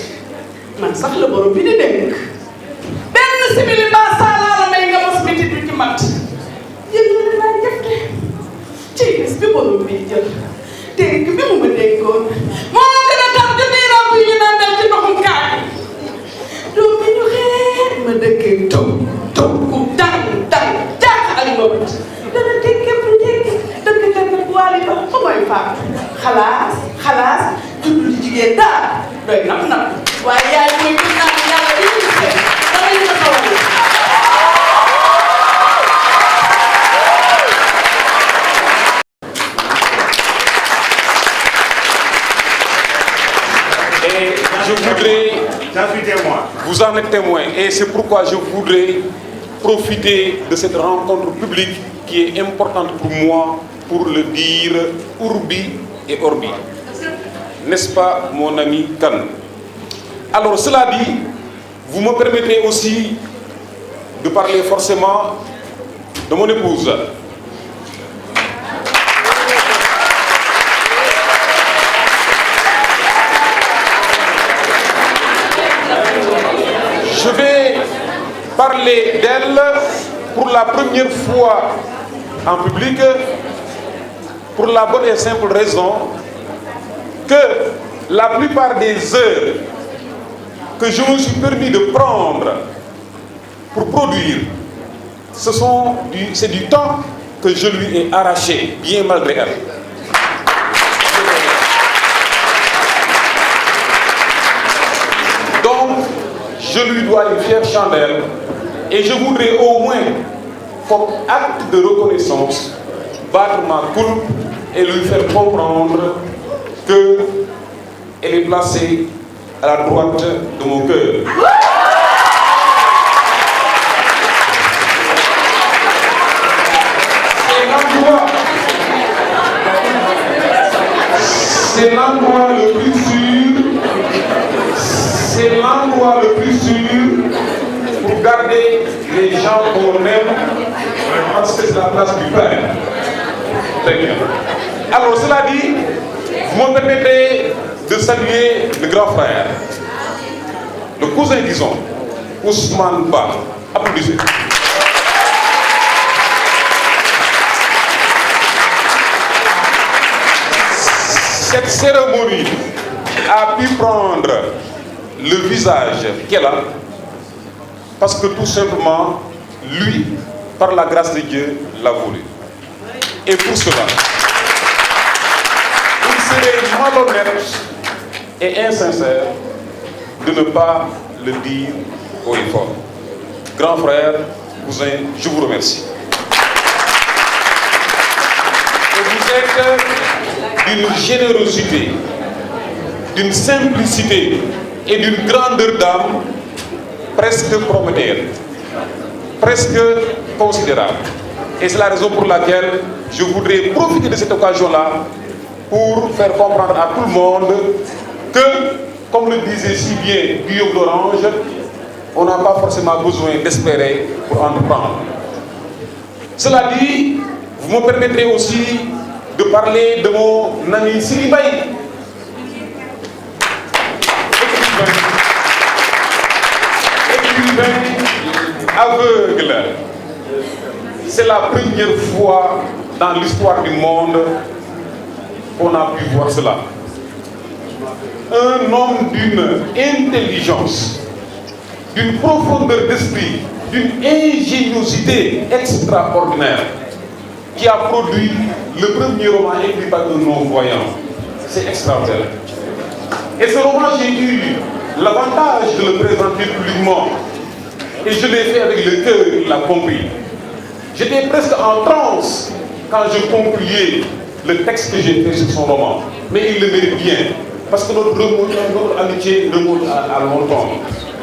G: man sax la borom bi di dénk benn simili mbaa saalaa la may nga mos bitit bi ci mat yéen ñu laa jëfte ci bis bi borom bi jël dénk bi mu ma dénkoon moo gën a tax ju niiraw bi ñu naan dal ci ndoxum kaay doom bi ñu xeet ma dëkkee taw ku dang jaax ak ma bët dana xalaas xalaas jublu jigéen daal doy nap nap waaye yaay mooy gën naa ne yàlla li ñu gisee dama ñu ko xawal.
H: Et je voudrais, vous en êtes témoin, et c'est pourquoi je voudrais profiter de cette rencontre publique qui est importante pour moi pour le dire urbi et orbi. N'est-ce pas, mon ami Kane? Alors, cela dit, vous me permettrez aussi de parler forcément de mon épouse. Je vais parler d'elle pour la première fois en public, pour la bonne et simple raison que la plupart des heures que je me suis permis de prendre pour produire, c'est du temps que je lui ai arraché, bien malgré elle. Donc, je lui dois une fière chandelle et je voudrais au moins, comme acte de reconnaissance, battre ma coulpe et lui faire comprendre qu'elle est placée à la droite de mon cœur. C'est l'endroit le plus sûr. C'est l'endroit le plus sûr pour garder les gens qu'on aime, parce que c'est la place du Père. Très bien. Alors, cela dit, vous me permettez de saluer le grand frère, le cousin, disons, Ousmane Ba. Applaudissez. Cette cérémonie a pu prendre le visage qu'elle a, parce que tout simplement, lui, par la grâce de Dieu, l'a voulu. Et pour cela, il serait malhonnête et insincère de ne pas le dire haut et fort. Grand frère, cousin, je vous remercie. Et vous êtes d'une générosité, d'une simplicité et d'une grandeur d'âme presque prométhéenne, presque considérable. Et c'est la raison pour laquelle je voudrais profiter de cette occasion-là pour faire comprendre à tout le monde que, comme le disait si bien Guillaume d'Orange, on n'a pas forcément besoin d'espérer pour entreprendre. Cela dit, vous me permettrez aussi de parler de mon ami Siri Baye. Écrivain aveugle. C'est la première fois dans l'histoire du monde qu'on a pu voir cela. Un homme d'une intelligence, d'une profondeur d'esprit, d'une ingéniosité extraordinaire, qui a produit le premier roman écrit par un non-voyant. C'est extraordinaire. Et ce roman, j'ai eu l'avantage de le présenter publiquement. Et je l'ai fait avec le cœur, il l'a compris. J'étais presque en transe quand je concluais le texte que j'ai fait sur son roman. Mais il le mérite bien, parce que notre amitié remonte à longtemps.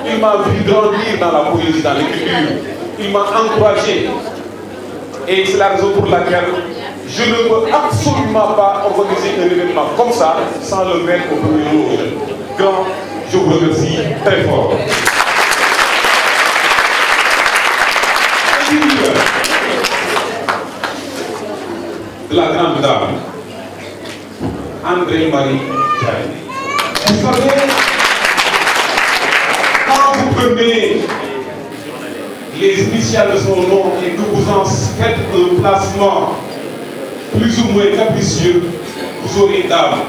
H: Il m'a vu grandir dans la poésie, dans l'écriture. Il m'a encouragé. Et c'est la raison pour laquelle je ne peux absolument pas organiser un événement comme ça sans le mettre au premier loge. Grand, je vous remercie très fort. De la grande dame, André-Marie Ndiaye. Vous savez, quand vous prenez les initiales de son nom et que vous en faites un placement plus ou moins capricieux, vous aurez une dame.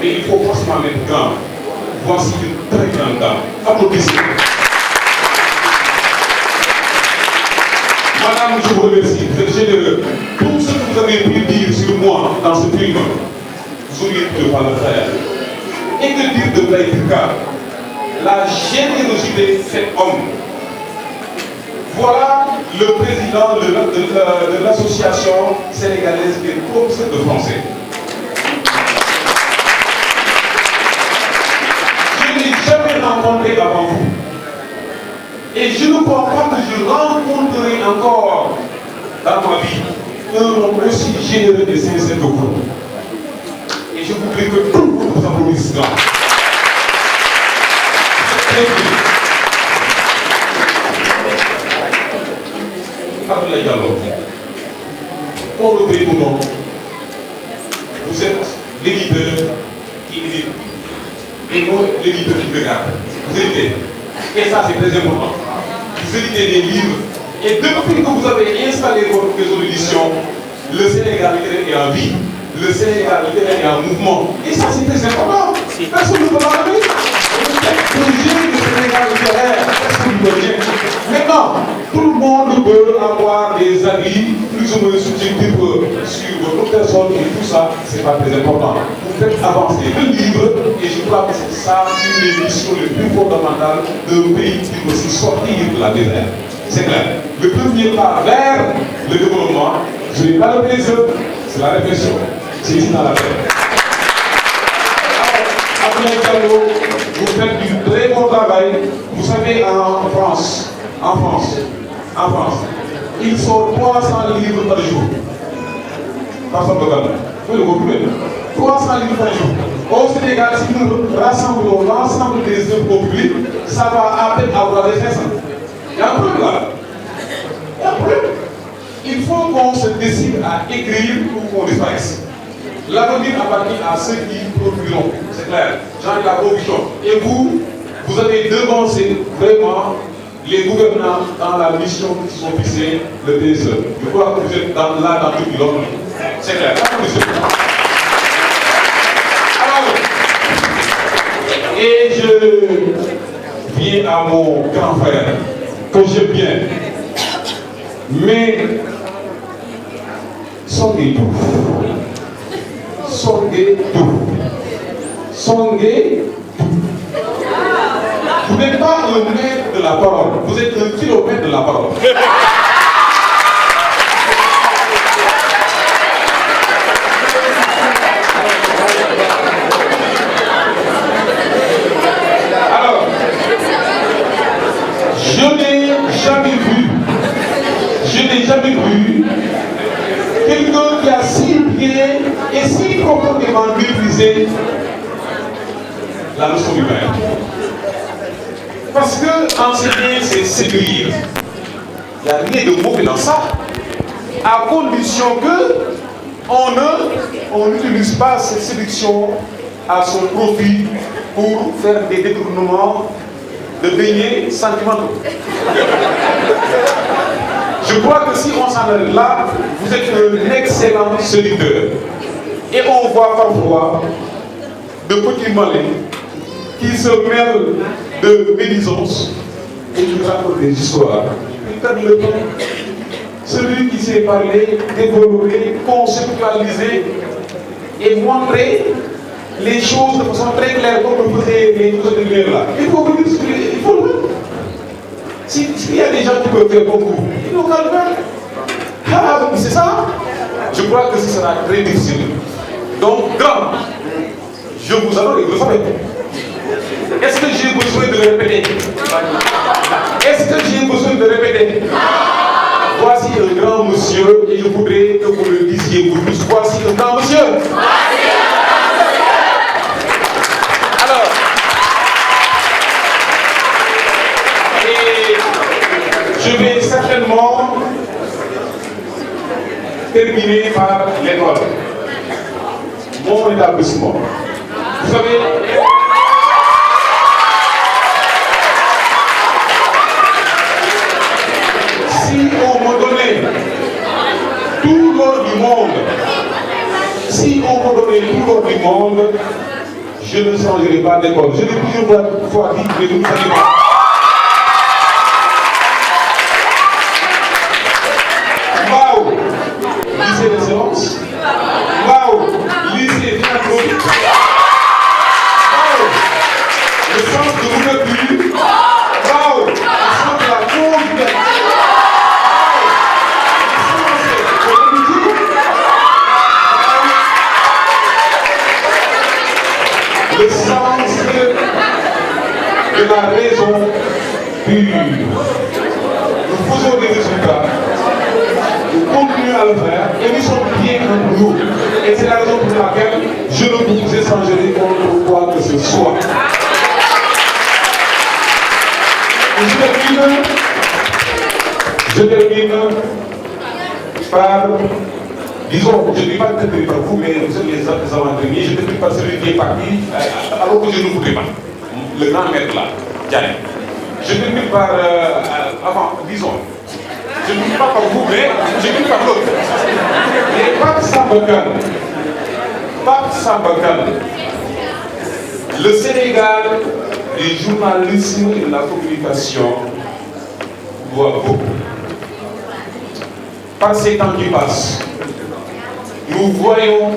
H: Mais il faut forcément être grand. Voici une très grande dame. Applaudissez. Madame, je vous remercie, vous êtes généreux. Tout ce que vous avez pu dire sur moi dans ce film, vous auriez pu le faire. Et que dire de Blaïka? La générosité fait homme. Voilà le président de l'association sénégalaise des professeurs de français. Je n'ai jamais rencontré avant vous. Et je ne crois pas que je rencontrerai encore dans ma vie un homme aussi généreux et sincère que vous. Et je voudrais que tout le monde vous applaudisse. Abdoulaye Diallo, pour le pays monde, vous êtes les leaders qui lisent et non les leaders qui regardent. Vous héritez. Et ça, c'est très important. Vous héritez des livres. Et depuis que vous avez installé votre maison d'édition, le Sénégal est en vie. Le Sénégal est en mouvement. Et ça, c'est très important. Personne ne peut pas le dire. Maintenant, tout le monde peut avoir des avis plus ou moins subjectifs sur votre personne et tout ça, c'est pas très important. Vous faites avancer le livre et je crois que c'est ça une des missions les plus fondamentales d'un pays qui veut se sortir de la misère. C'est clair. Le premier pas vers le développement, je n'ai pas le plaisir, c'est la réflexion. C'est ici dans la tête. Vous faites du très bon travail. Vous savez, en France, il sort 300 livres par jour. Personne ne regarde. Vous le comprenez. 300 livres par jour. Au Sénégal, si nous rassemblons l'ensemble des œuvres publiques, ça va à peine avoir des 500. Il y a un problème là. Il y a un problème. Il faut qu'on se décide à écrire pour qu'on disparaisse. L'avenir appartient à ceux qui produiront, c'est clair. J'en ai la conviction. Et vous, vous avez devancé vraiment les gouvernants dans la mission qui sont fixées, le PSE. Je crois que vous êtes là dans toute l'ordre. C'est clair. Alors, et je viens à mon grand frère, que j'aime bien, mais Songué tout. Songué tout. Songué tout. Vous n'êtes pas un mètre de la parole, vous êtes un kilomètre de la parole. Alors, je n'ai jamais vu quelqu'un qui a si bien et si profondément maîtrisé la leçon du maître. Parce que enseigner, c'est séduire. Il n'y a rien de mauvais dans ça, à condition que on n'utilise pas cette séduction à son profit pour faire des détournements de beignets sentimentaux. Je crois que si on s'en arrête là, vous êtes un excellent séducteur. Et on voit parfois de petits malins qui se mêlent de médisance et qui racontent des histoires. Ils perdent le temps. Celui qui sait parler, développer, conceptualiser et montrer les choses de façon très claire, comme le faisaient les autres là. Il faut le dire, il faut le faire. S'il y a des gens qui peuvent faire comme vous, ils n'ont qu'à le faire. Ah, c'est ça. Je crois que ce sera très difficile. Donc, grand, je vous adore et vous le savez. Est-ce que j'ai besoin de le répéter? Est-ce que j'ai besoin de répéter? Voici un grand monsieur et je voudrais que vous le disiez vous tous. Voici un grand monsieur. Alors, et je vais certainement terminer par l'école. Mon établissement. Vous savez, si on me donnait tout l'or du monde, du monde, je ne changerai pas d'école. Je l'ai plusieurs fois dit, mais vous ne savez pas. Waouh! Lycée d'excellence. Waouh! Lycée philanthropique. eu à le faire et nous sommes bien entre nous. Et c'est la raison pour laquelle je ne vous échangerai contre quoi que ce soit. Je termine par, disons, je ne dis pas terminer par vous, mais vous êtes les avant-derniers, je termine par celui qui est parti alors que je ne voulais pas. Le grand maître là, Diané. Je termine par, avant, disons, je ne dis pas par vous, mais je dis par l'autre. Et Pape Sambakan, le Sénégal du journalisme et de la communication doit beaucoup. Par ces temps qui passent, nous voyons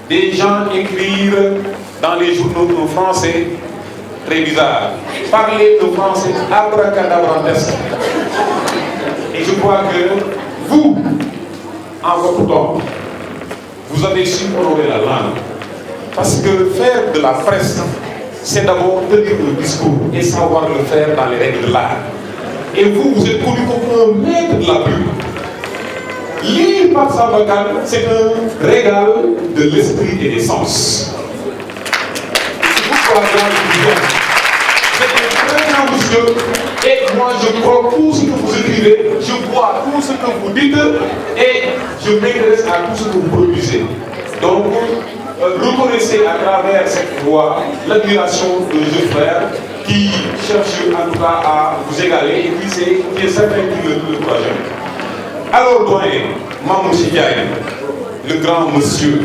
H: des gens écrire dans les journaux en français très bizarre, parler de français abracadabrantesque. Et je crois que vous, en votre temps, vous avez su honorer la langue. Parce que faire de la presse, c'est d'abord tenir le discours et savoir le faire dans les règles de l'art. Et vous, vous êtes connu comme un maître de la plume. Lire Pape Sambakan, c'est un régal de l'esprit et des sens. C'est pourquoi c'est un très grand monsieur. Et moi, je crois tout ce que vous écrivez, je vois tout ce que vous dites et je m'intéresse à tout ce que vous produisez. Donc, reconnaissez à travers cette voix l'admiration de jeunes frères qui cherchent en tout cas à vous égaler et qui est certain qu'il ne le fera jamais. Alors, doyen, Mamour Chidiaye, le grand monsieur,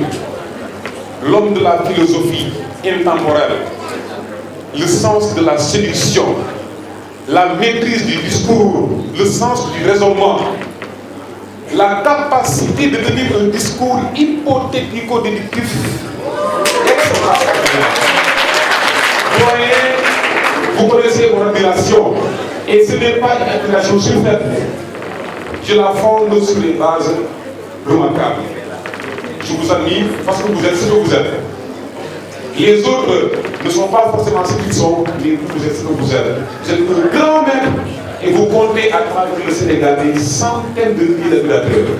H: l'homme de la philosophie intemporelle, le sens de la séduction, la maîtrise du discours, le sens du raisonnement, la capacité de tenir un discours hypothético-déductif extraordinaire. Doyen, vous connaissez mon admiration, et ce n'est pas une admiration surfaite. Je la fonde sur les bases remarquables. Je vous admire parce que vous êtes ce que vous êtes. Les autres ne sont pas forcément ce qu'ils sont, mais vous êtes ce que vous êtes. Vous êtes un grand maître et vous comptez à travers le Sénégal des centaines de milliers d'admirateurs.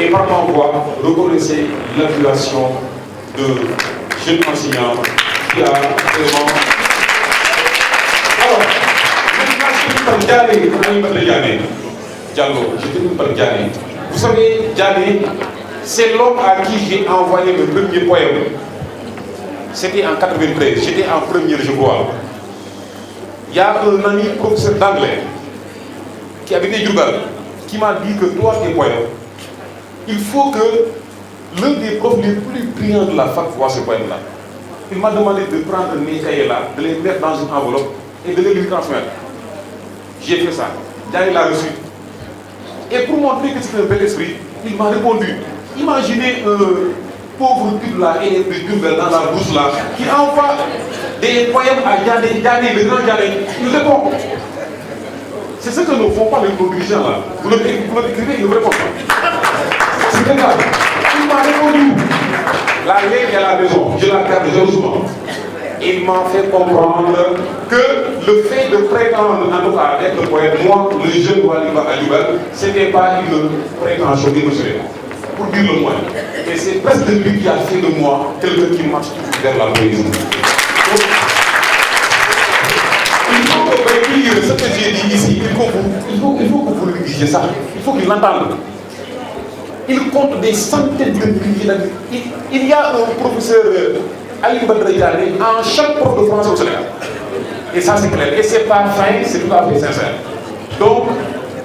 H: Et par ma voix, reconnaissez l'admiration de jeunes enseignants qui a vraiment. Alors, maintenant, je termine par Diallo, je termine par Diané. Vous savez, Diané, c'est l'homme à qui j'ai envoyé le premier poème. C'était en 93, j'étais en première, je crois. Il y a un ami professeur d'anglais qui habitait Djoubal, qui m'a dit que toi, tes poèmes, il faut que l'un des profs les plus brillants de la fac voit ce poème-là. Il m'a demandé de prendre mes cahiers-là, de les mettre dans une enveloppe et de les lui transmettre. J'ai fait ça. Diané l'a reçu. Et pour montrer que c'est un bel esprit, il m'a répondu. Imaginez un pauvre type là et des Djoubal dans la bouche là, qui envoie des poèmes à Diané, le grand Diané. Il répond. C'est ce que ne font pas les dirigeants là. Vous l'écrivez, ils ne répondent pas. C'est très grave. Il m'a répondu. La lèvre a la raison, je la garde jalousement. Il m'a fait comprendre que le fait de prétendre, en tout cas, être poète, moi, le jeune Waliba Adjoubal, ce n'était pas une prétention démesurée, pour dire le moins. Et c'est presque lui qui a fait de moi quelqu'un qui marche toujours vers la poésie. Donc, il faut que lire ce que j'ai dit ici, il faut que vous le disiez ça, il faut qu'il l'entende. Il compte des centaines de milliers d'années. Il y a un professeur Ali Badra Diané en chaque prof de français au Sénégal. Et ça c'est clair. Et c'est pas fin, c'est tout à fait sincère. Donc,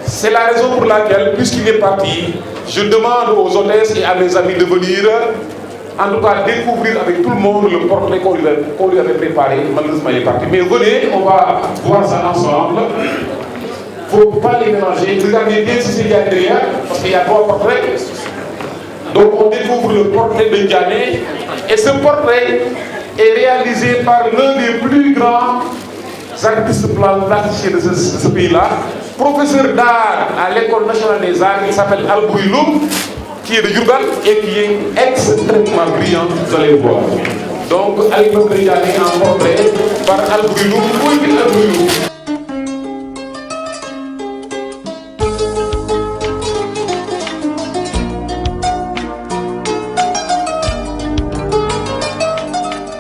H: c'est la raison pour laquelle, puisqu'il est parti, je demande aux hôtesses et à mes amis de venir, en tout cas découvrir avec tout le monde le portrait qu'on lui avait préparé. Malheureusement, il est parti. Mais venez, on va voir ça ensemble. Il ne faut pas les mélanger. Regardez bien si c'est derrière, parce qu'il y a 3 portraits. Donc on découvre le portrait de Diané. Et ce portrait est réalisé par l'un des plus grands artistes plasticiens de ce pays-là, professeur d'art à l'École nationale des arts, qui s'appelle Albouri Loum, qui est de Djoubal et qui est extrêmement brillant, vous allez le voir. Donc, Ali Badra Diané en portrait par Albouri Loum.